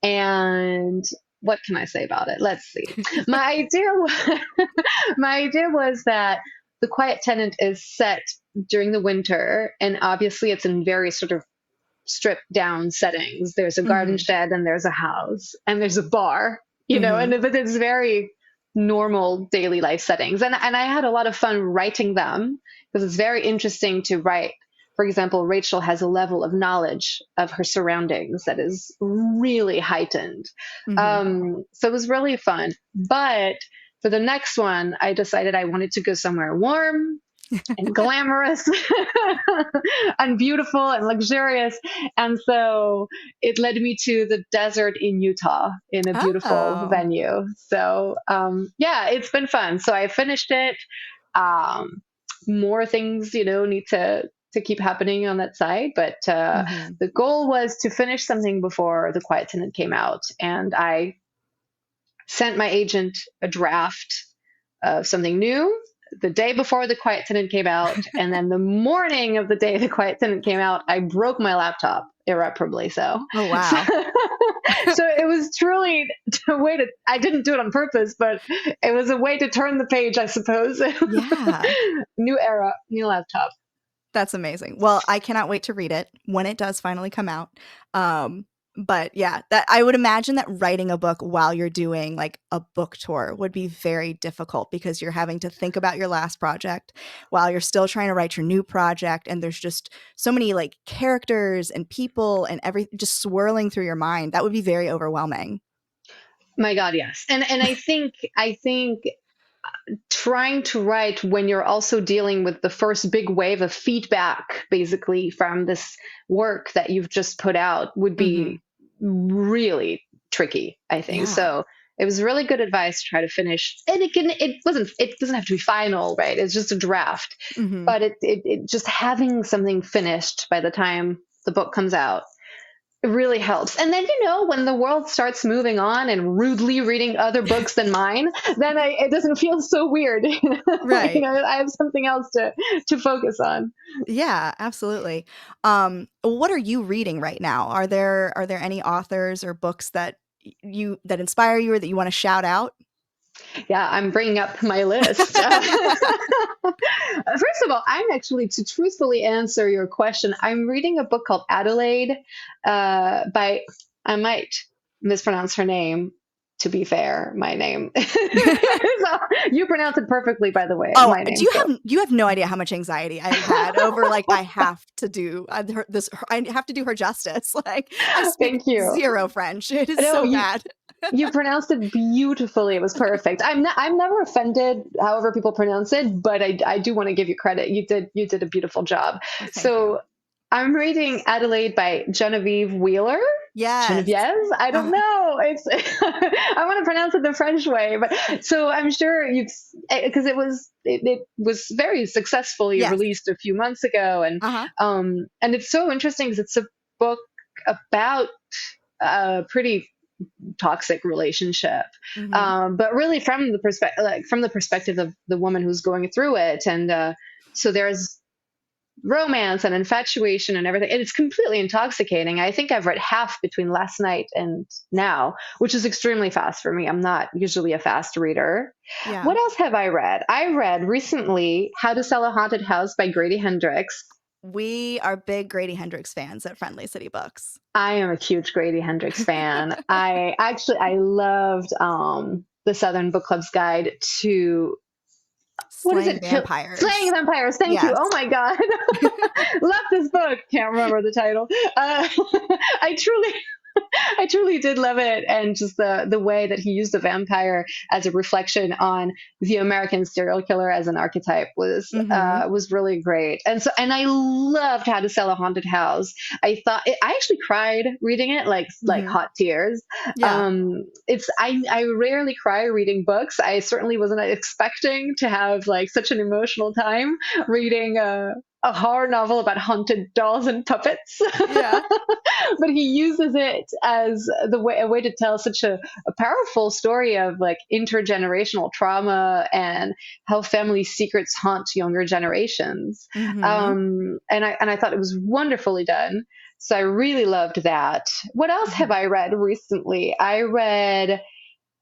And what can I say about it? Let's see. My idea, my idea was that the Quiet Tenant is set during the winter, and obviously it's in very sort of stripped down settings. There's a garden Mhm. shed, and there's a house, and there's a bar, Mhm. but it's very normal daily life settings. And I had a lot of fun writing them because it's very interesting to write. For example, Rachel has a level of knowledge of her surroundings that is really heightened. Mhm. So it was really fun. But for the next one, I decided I wanted to go somewhere warm and glamorous and beautiful and luxurious. And so it led me to the desert in Utah in a beautiful Oh. venue. So, yeah, it's been fun. So I finished it. Um, More things, need to keep happening on that side. But Mhm. the goal was to finish something before The Quiet Tenant came out. And I sent my agent a draft of something new the day before The Quiet Tenant came out, and then the morning of the day The Quiet Tenant came out, I broke my laptop irreparably. Oh, So, wow. so it was truly a way to. I didn't do it on purpose, but it was a way to turn the page, I suppose. Yeah. New era, new laptop. That's amazing. Well, I cannot wait to read it when it does finally come out. But yeah, that I would imagine that writing a book while you're doing like a book tour would be very difficult because you're having to think about your last project while you're still trying to write your new project, and there's just so many like characters and people and everything just swirling through your mind. That would be very overwhelming. My God, yes. And I think trying to write when you're also dealing with the first big wave of feedback, basically from this work that you've just put out, would Mhm. be really tricky, I think. Yeah. So it was really good advice to try to finish. And it doesn't have to be final, right? It's just a draft. Mhm. But it just having something finished by the time the book comes out, it really helps. And then, when the world starts moving on and rudely reading other books than mine, then it doesn't feel so weird. Right. I have something else to focus on. Yeah, absolutely. What are you reading right now? Are there any authors or books that that inspire you or that you want to shout out? Yeah, I'm bringing up my list. First of all, I'm actually, to truthfully answer your question, I'm reading a book called Adelaide by, I might mispronounce her name. To be fair, my name. So, you pronounce it perfectly, by the way, Oh, my do name. you So, have you have no idea how much anxiety I've had over like I have to do I have to do her justice. Like I speak thank you. zero French. It is No, so you bad. you pronounced it beautifully. It was perfect. I'm never offended however people pronounce it, but I do want to give you credit. You did a beautiful job. Oh, thank you. So I'm reading Adelaide by Genevieve Wheeler. Yes. Genevieve? I don't Uh, know. It's I want to pronounce it the French way, but so I'm sure you've, because it was very successfully yes. released a few months ago, Uh-huh. and it's so interesting because it's a book about a pretty toxic relationship, Mhm. but really from the perspective of the woman who's going through it, and so there's romance and infatuation and everything, and it's completely intoxicating. I think I've read half between last night and now, which is extremely fast for me. I'm not usually a fast reader. Yeah. What else have I read? I read recently How to Sell a Haunted House by Grady Hendrix. We are big Grady Hendrix fans at Friendly City Books. I am a huge Grady Hendrix fan. I loved the Southern Book Club's guide to, what is Slaying it? Slaying Vampires. Vampires. Thank you. Yes. Oh my God. Love this book. Can't remember the title. I truly I truly did love it, and just the way that he used the vampire as a reflection on the American serial killer as an archetype Mhm. was really great. And I loved How to Sell a Haunted House. I actually cried reading it, like Mhm. hot tears. Yeah. I rarely cry reading books. I certainly wasn't expecting to have like such an emotional time reading a horror novel about haunted dolls and puppets. Yeah. But he uses it as a way to tell such a powerful story of like intergenerational trauma and how family secrets haunt younger generations. Mhm. And I thought it was wonderfully done. So I really loved that. What else have Mhm. I read recently? I read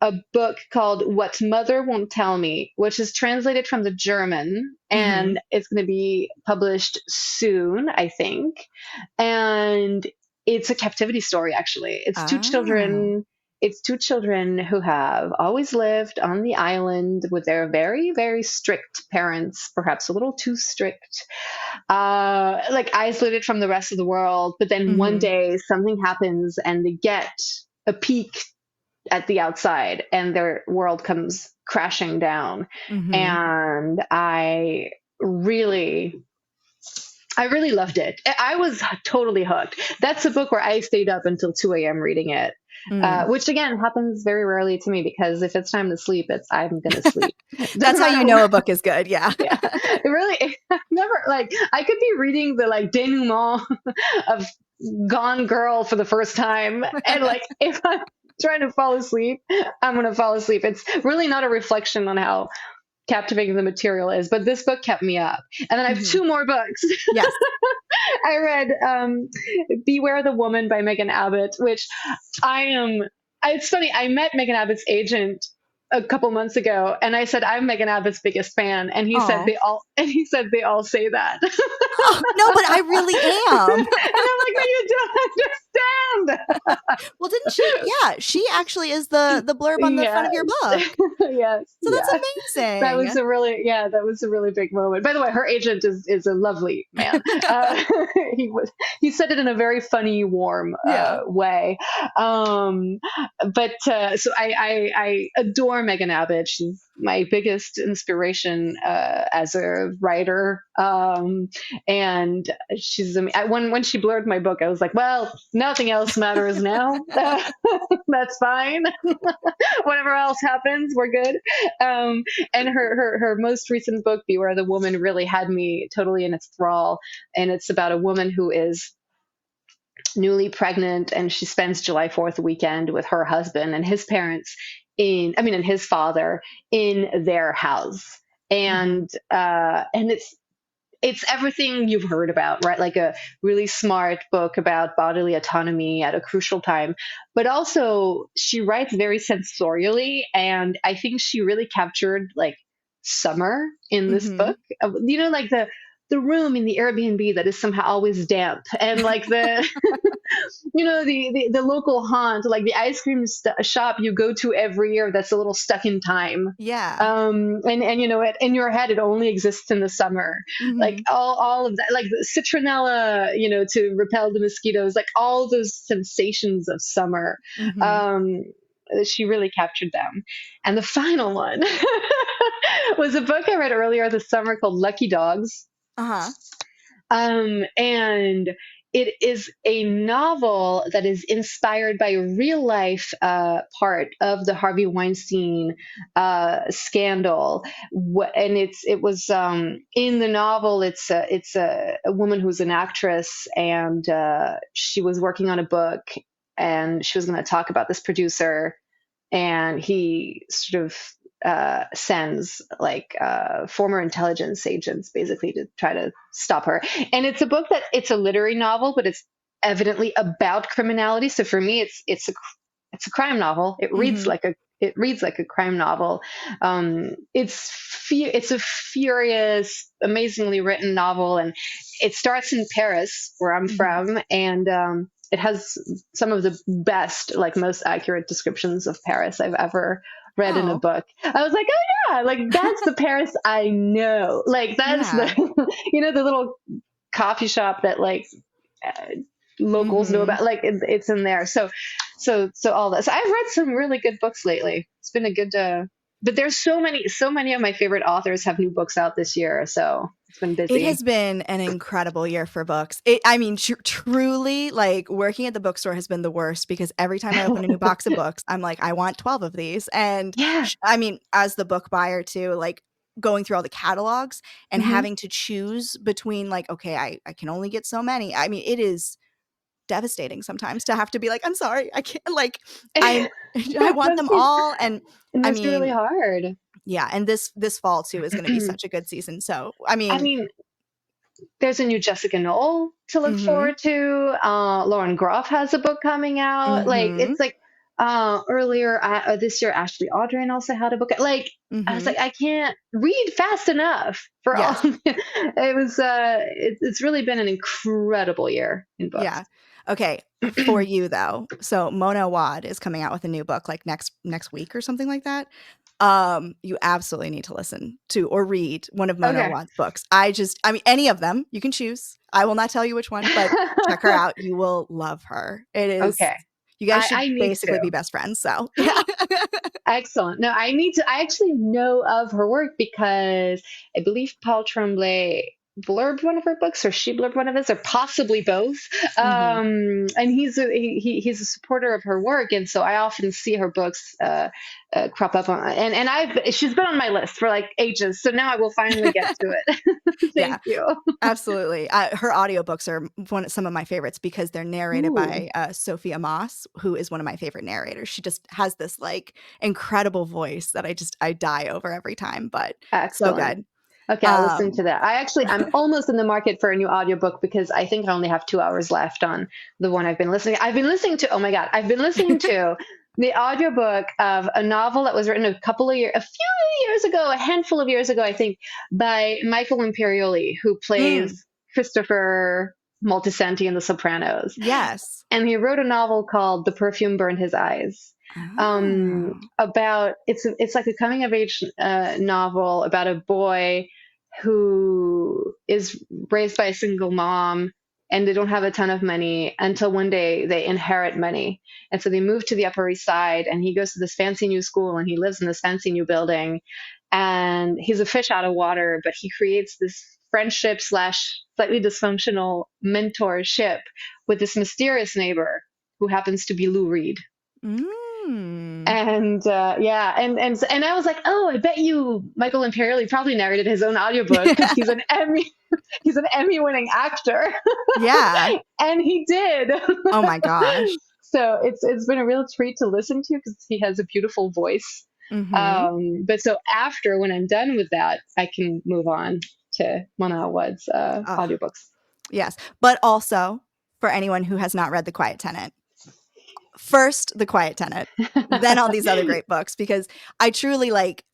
a book called What Mother Won't Tell Me, which is translated from the German, Mhm. and it's going to be published soon, I think. And it's a captivity story, actually. It's two Oh. children. It's two children who have always lived on the island with their very, very strict parents, perhaps a little too strict, like isolated from the rest of the world. But then one Mhm. day something happens and they get a peek at the outside and their world comes crashing down. Mhm. And really I really loved it. I was totally hooked. That's a book where I stayed up until 2 a.m. reading it, Mm. which again happens very rarely to me because if it's time to sleep, I'm going to sleep. It That's doesn't how you matter know what. a book is good, yeah. Yeah, it really, never, like, I could be reading the like denouement of Gone Girl for the first time. And like, if I'm trying to fall asleep, I'm going to fall asleep. It's really not a reflection on how captivating the material is, but this book kept me up. And then I have Hmm. two more books. Yes. I read Beware the Woman by Megan Abbott, which I am. It's funny. I met Megan Abbott's agent a couple months ago, and I said I'm Megan Abbott's biggest fan, and he said Oh. they all say that. Oh, no, but I really am. And I'm like, no, you don't understand. Well, didn't she? Yeah, she actually is the blurb on the front of Yes, your book. yes, So that's yes. amazing. That was a really big moment. By the way, her agent is a lovely man. Uh, he said it in a very funny, warm Yeah. way. Um, so I adore Megan Abbott. She's my biggest inspiration as a writer. And when she blurred my book, I was like, well, nothing else matters now. That's fine. Whatever else happens, we're good. And her most recent book, Beware the Woman, really had me totally in its thrall. And it's about a woman who is newly pregnant, and she spends July 4th weekend with her husband and his parents and his father in their house. Hmm. And it's everything you've heard about, right? Like a really smart book about bodily autonomy at a crucial time. But also, she writes very sensorially. And I think she really captured like summer in this Hmm. book. Like the room in the Airbnb that is somehow always damp, and like the the local haunt, like the ice cream shop you go to every year that's a little stuck in time. Yeah. And in your head it only exists in the summer, like Hmm. all of that, like the citronella, to repel the mosquitoes, like all those sensations of summer. Hmm. um she really captured them. And the final one was a book I read earlier this summer called Lucky Dogs. Uh-huh. And it is a novel that is inspired by a real life part of the Harvey Weinstein scandal. And it was in the novel. It's a woman who's an actress, and she was working on a book, and she was going to talk about this producer, and he sort of sends like former intelligence agents basically to try to stop her. And it's a literary novel, but it's evidently about criminality. So for me, it's a crime novel. Hmm. It reads like a crime novel. It's a furious, amazingly written novel, and it starts in Paris, where I'm Hmm. from, and it has some of the best, like most accurate descriptions of Paris I've ever read in a Oh. book. I was like, oh yeah, like that's the Paris I know. Like that's the Yeah. the little coffee shop that like uh, locals know Hmm. about. Like it's in there. So all that. So I've read some really good books lately. It's been a good. But there's so many of my favorite authors have new books out this year. So it's been It busy. has been an incredible year for books. I mean, truly, like working at the bookstore has been the worst because every time I open a new box of books, I'm like, I want 12 of these. And Yeah. I mean, as the book buyer too, like going through all the catalogs and Hmm. having to choose between like, okay, I can only get so many. I mean, it is devastating sometimes to have to be like, I'm sorry, I can't like I'm I want them Must be. all. And It I must be really mean, hard. yeah, and this fall too is going to be such a good season. So, I I mean, mean, there's a new Jessica Knoll to look mhm. forward to. Lauren Groff has a book coming out. Like Mhm. it's like earlier this year, Ashley Audrey also had a book. Like I was Mhm. like, I can't read fast enough for all. Yes. It's really been an incredible year in books. Yeah. Okay, for you though. So Mona Awad is coming out with a new book like next week or something like that. You absolutely need to listen to or read one of Mona Okay. Awad's books. I mean any of them. You can choose. I will not tell you which one, but check her out. You will love her. It is Okay. you guys should I need basically be to. best friends. So, yeah. Excellent. No, I need to. I actually know of her work because I believe Paul Tremblay. blurbed one of her books, or she blurbed one of his, or possibly both. Mm-hmm. And he's a supporter of her work, and so I often see her books crop up on, and I've she's been on my list for like ages, so now I will finally get to it. Yeah, Thank you. absolutely. Her audiobooks are some of my favorites because they're narrated Ooh, by Sophia Moss, who is one of my favorite narrators. She just has this like incredible voice that I die over every time, but so excellent. good. Okay, I'll listen Um, to that. I'm almost in the market for a new audiobook because I think I only have 2 hours left on the one I've been listening. I've been listening to, oh my God, I've been listening to the audiobook of a novel that was written a few years ago, a handful of years ago, I think, by Michael Imperioli, who mm, plays Christopher Moltisanti in The Sopranos. yes. And he wrote a novel called The Perfume Burned His Eyes. Oh. About it's like a coming of age novel about a boy who is raised by a single mom, and they don't have a ton of money until one day they inherit money. And so they move to the Upper East Side, and he goes to this fancy new school, and he lives in this fancy new building, and he's a fish out of water, but he creates this friendship slash slightly dysfunctional mentorship with this mysterious neighbor who happens to be Lou Reed. Mm. And yeah, and I was like, oh, I bet you Michael Imperioli probably narrated his own audiobook because he's an Emmy winning actor. Yeah. And he did. Oh my gosh. So it's been a real treat to listen to because he has a beautiful voice. Mm-hmm. But so after, when I'm done with that, I can move on to Mona Awad's Oh, audiobooks. yes. But also, for anyone who has not read The Quiet Tenant, first The Quiet Tenant, then all these other great books, because I truly like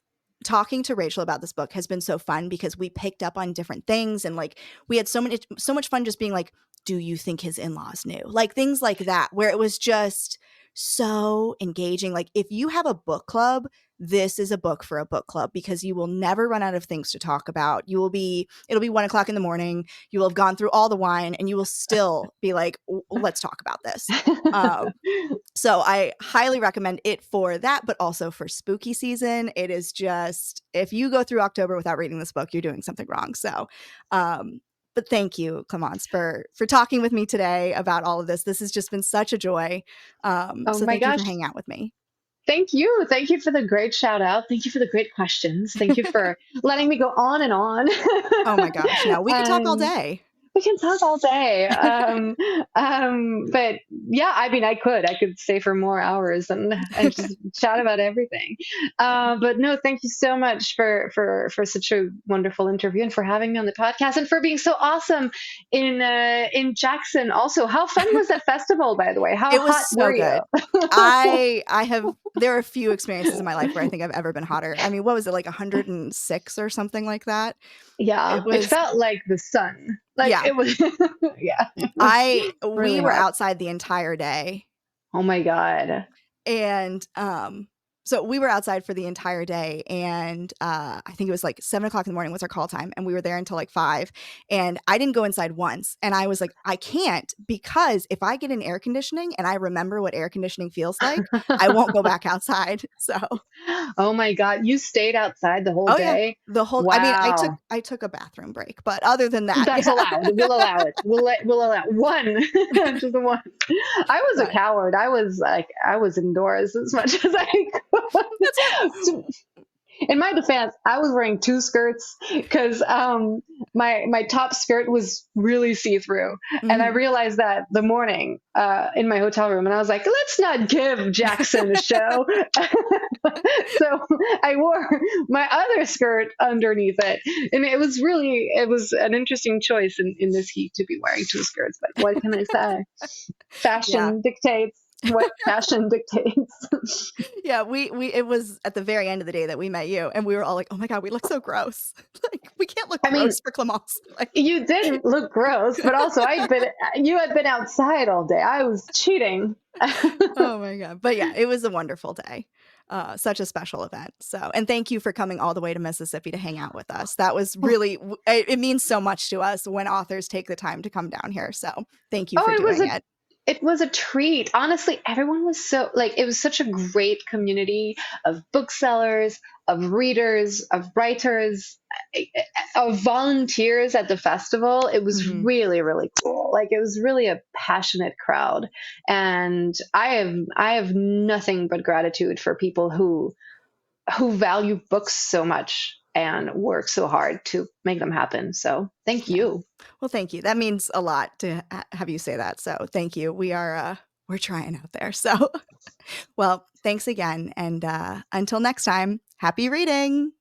talking to Rachel about this book has been so fun because we picked up on different things and like we had so much fun just being like, do you think his in-laws knew? Like things like that, where it was just so engaging. Like if you have a book club, this is a book for a book club because you will never run out of things to talk about. It'll be 1 o'clock in the morning. You will have gone through all the wine and you will still be like, let's talk about this. Um, so I highly recommend it for that, but also for spooky season. It is just, if you go through October without reading this book, you're doing something wrong. So, but thank you, Clemence, for talking with me today about all of this. This has just been such a joy. Oh So my thank you for gosh. hanging out with me. Thank you. Thank you for the great shout out. Thank you for the great questions. Thank you for letting me go on and on. Oh my gosh. No, we could talk all um, day. we can talk all day. But yeah, I mean, I could stay for more hours and just chat about everything. Yeah. But no, thank you so much for such a wonderful interview and for having me on the podcast and for being so awesome in Jackson. Also, how fun was that festival, by the way? How It was hot so were you? good. I have there are a few experiences in my life where I think I've ever been hotter. I mean, what was it, like 106 or something like that? It Yeah, it was, felt like the sun. Like yeah. it was, yeah, it was We really were hot. outside the entire day, Oh my God. and so we were outside for the entire day, and I think it was like 7 o'clock in the morning was our call time, and we were there until like 5. And I didn't go inside once, and I was like, I can't, because if I get in air conditioning and I remember what air conditioning feels like, I won't go back outside. So, Oh my God. You stayed outside the whole oh yeah, day? the whole. I mean, Wow. I took a bathroom break, but other than that, That's yeah. allowed. We'll allow it. We'll allow one. Just the one. I was a But coward. I was indoors as much as I that's could. In my defense, I was wearing two skirts because my top skirt was really see through, and I mhm. realized that the morning in my hotel room, and I was like, let's not give Jackson a show. So I wore my other skirt underneath it, and it was an interesting choice in this heat to be wearing two skirts. But what can I say? Yeah. Fashion dictates what fashion dictates. Yeah, we it was at the very end of the day that we met you, and we were all like, "Oh my god, we look so gross." Like, we can't look I mean, gross for Clemence. Like, you didn't look gross, but also you had been outside all day. I was cheating. oh my god. But yeah, it was a wonderful day. Such a special event. So, and thank you for coming all the way to Mississippi to hang out with us. That was really it means so much to us when authors take the time to come down here. So, thank you Oh, for doing it. It was a treat. Honestly, everyone was so like it was such a great community of booksellers, of readers, of writers, of volunteers at the festival. It was Hmm. really, really cool. Like it was really a passionate crowd. And I have nothing but gratitude for people who value books so much and work so hard to make them happen. So thank Yeah. you. Well, thank you. That means a lot to have you say that. So thank you. We're trying out there. So, well, thanks again. And until next time, happy reading.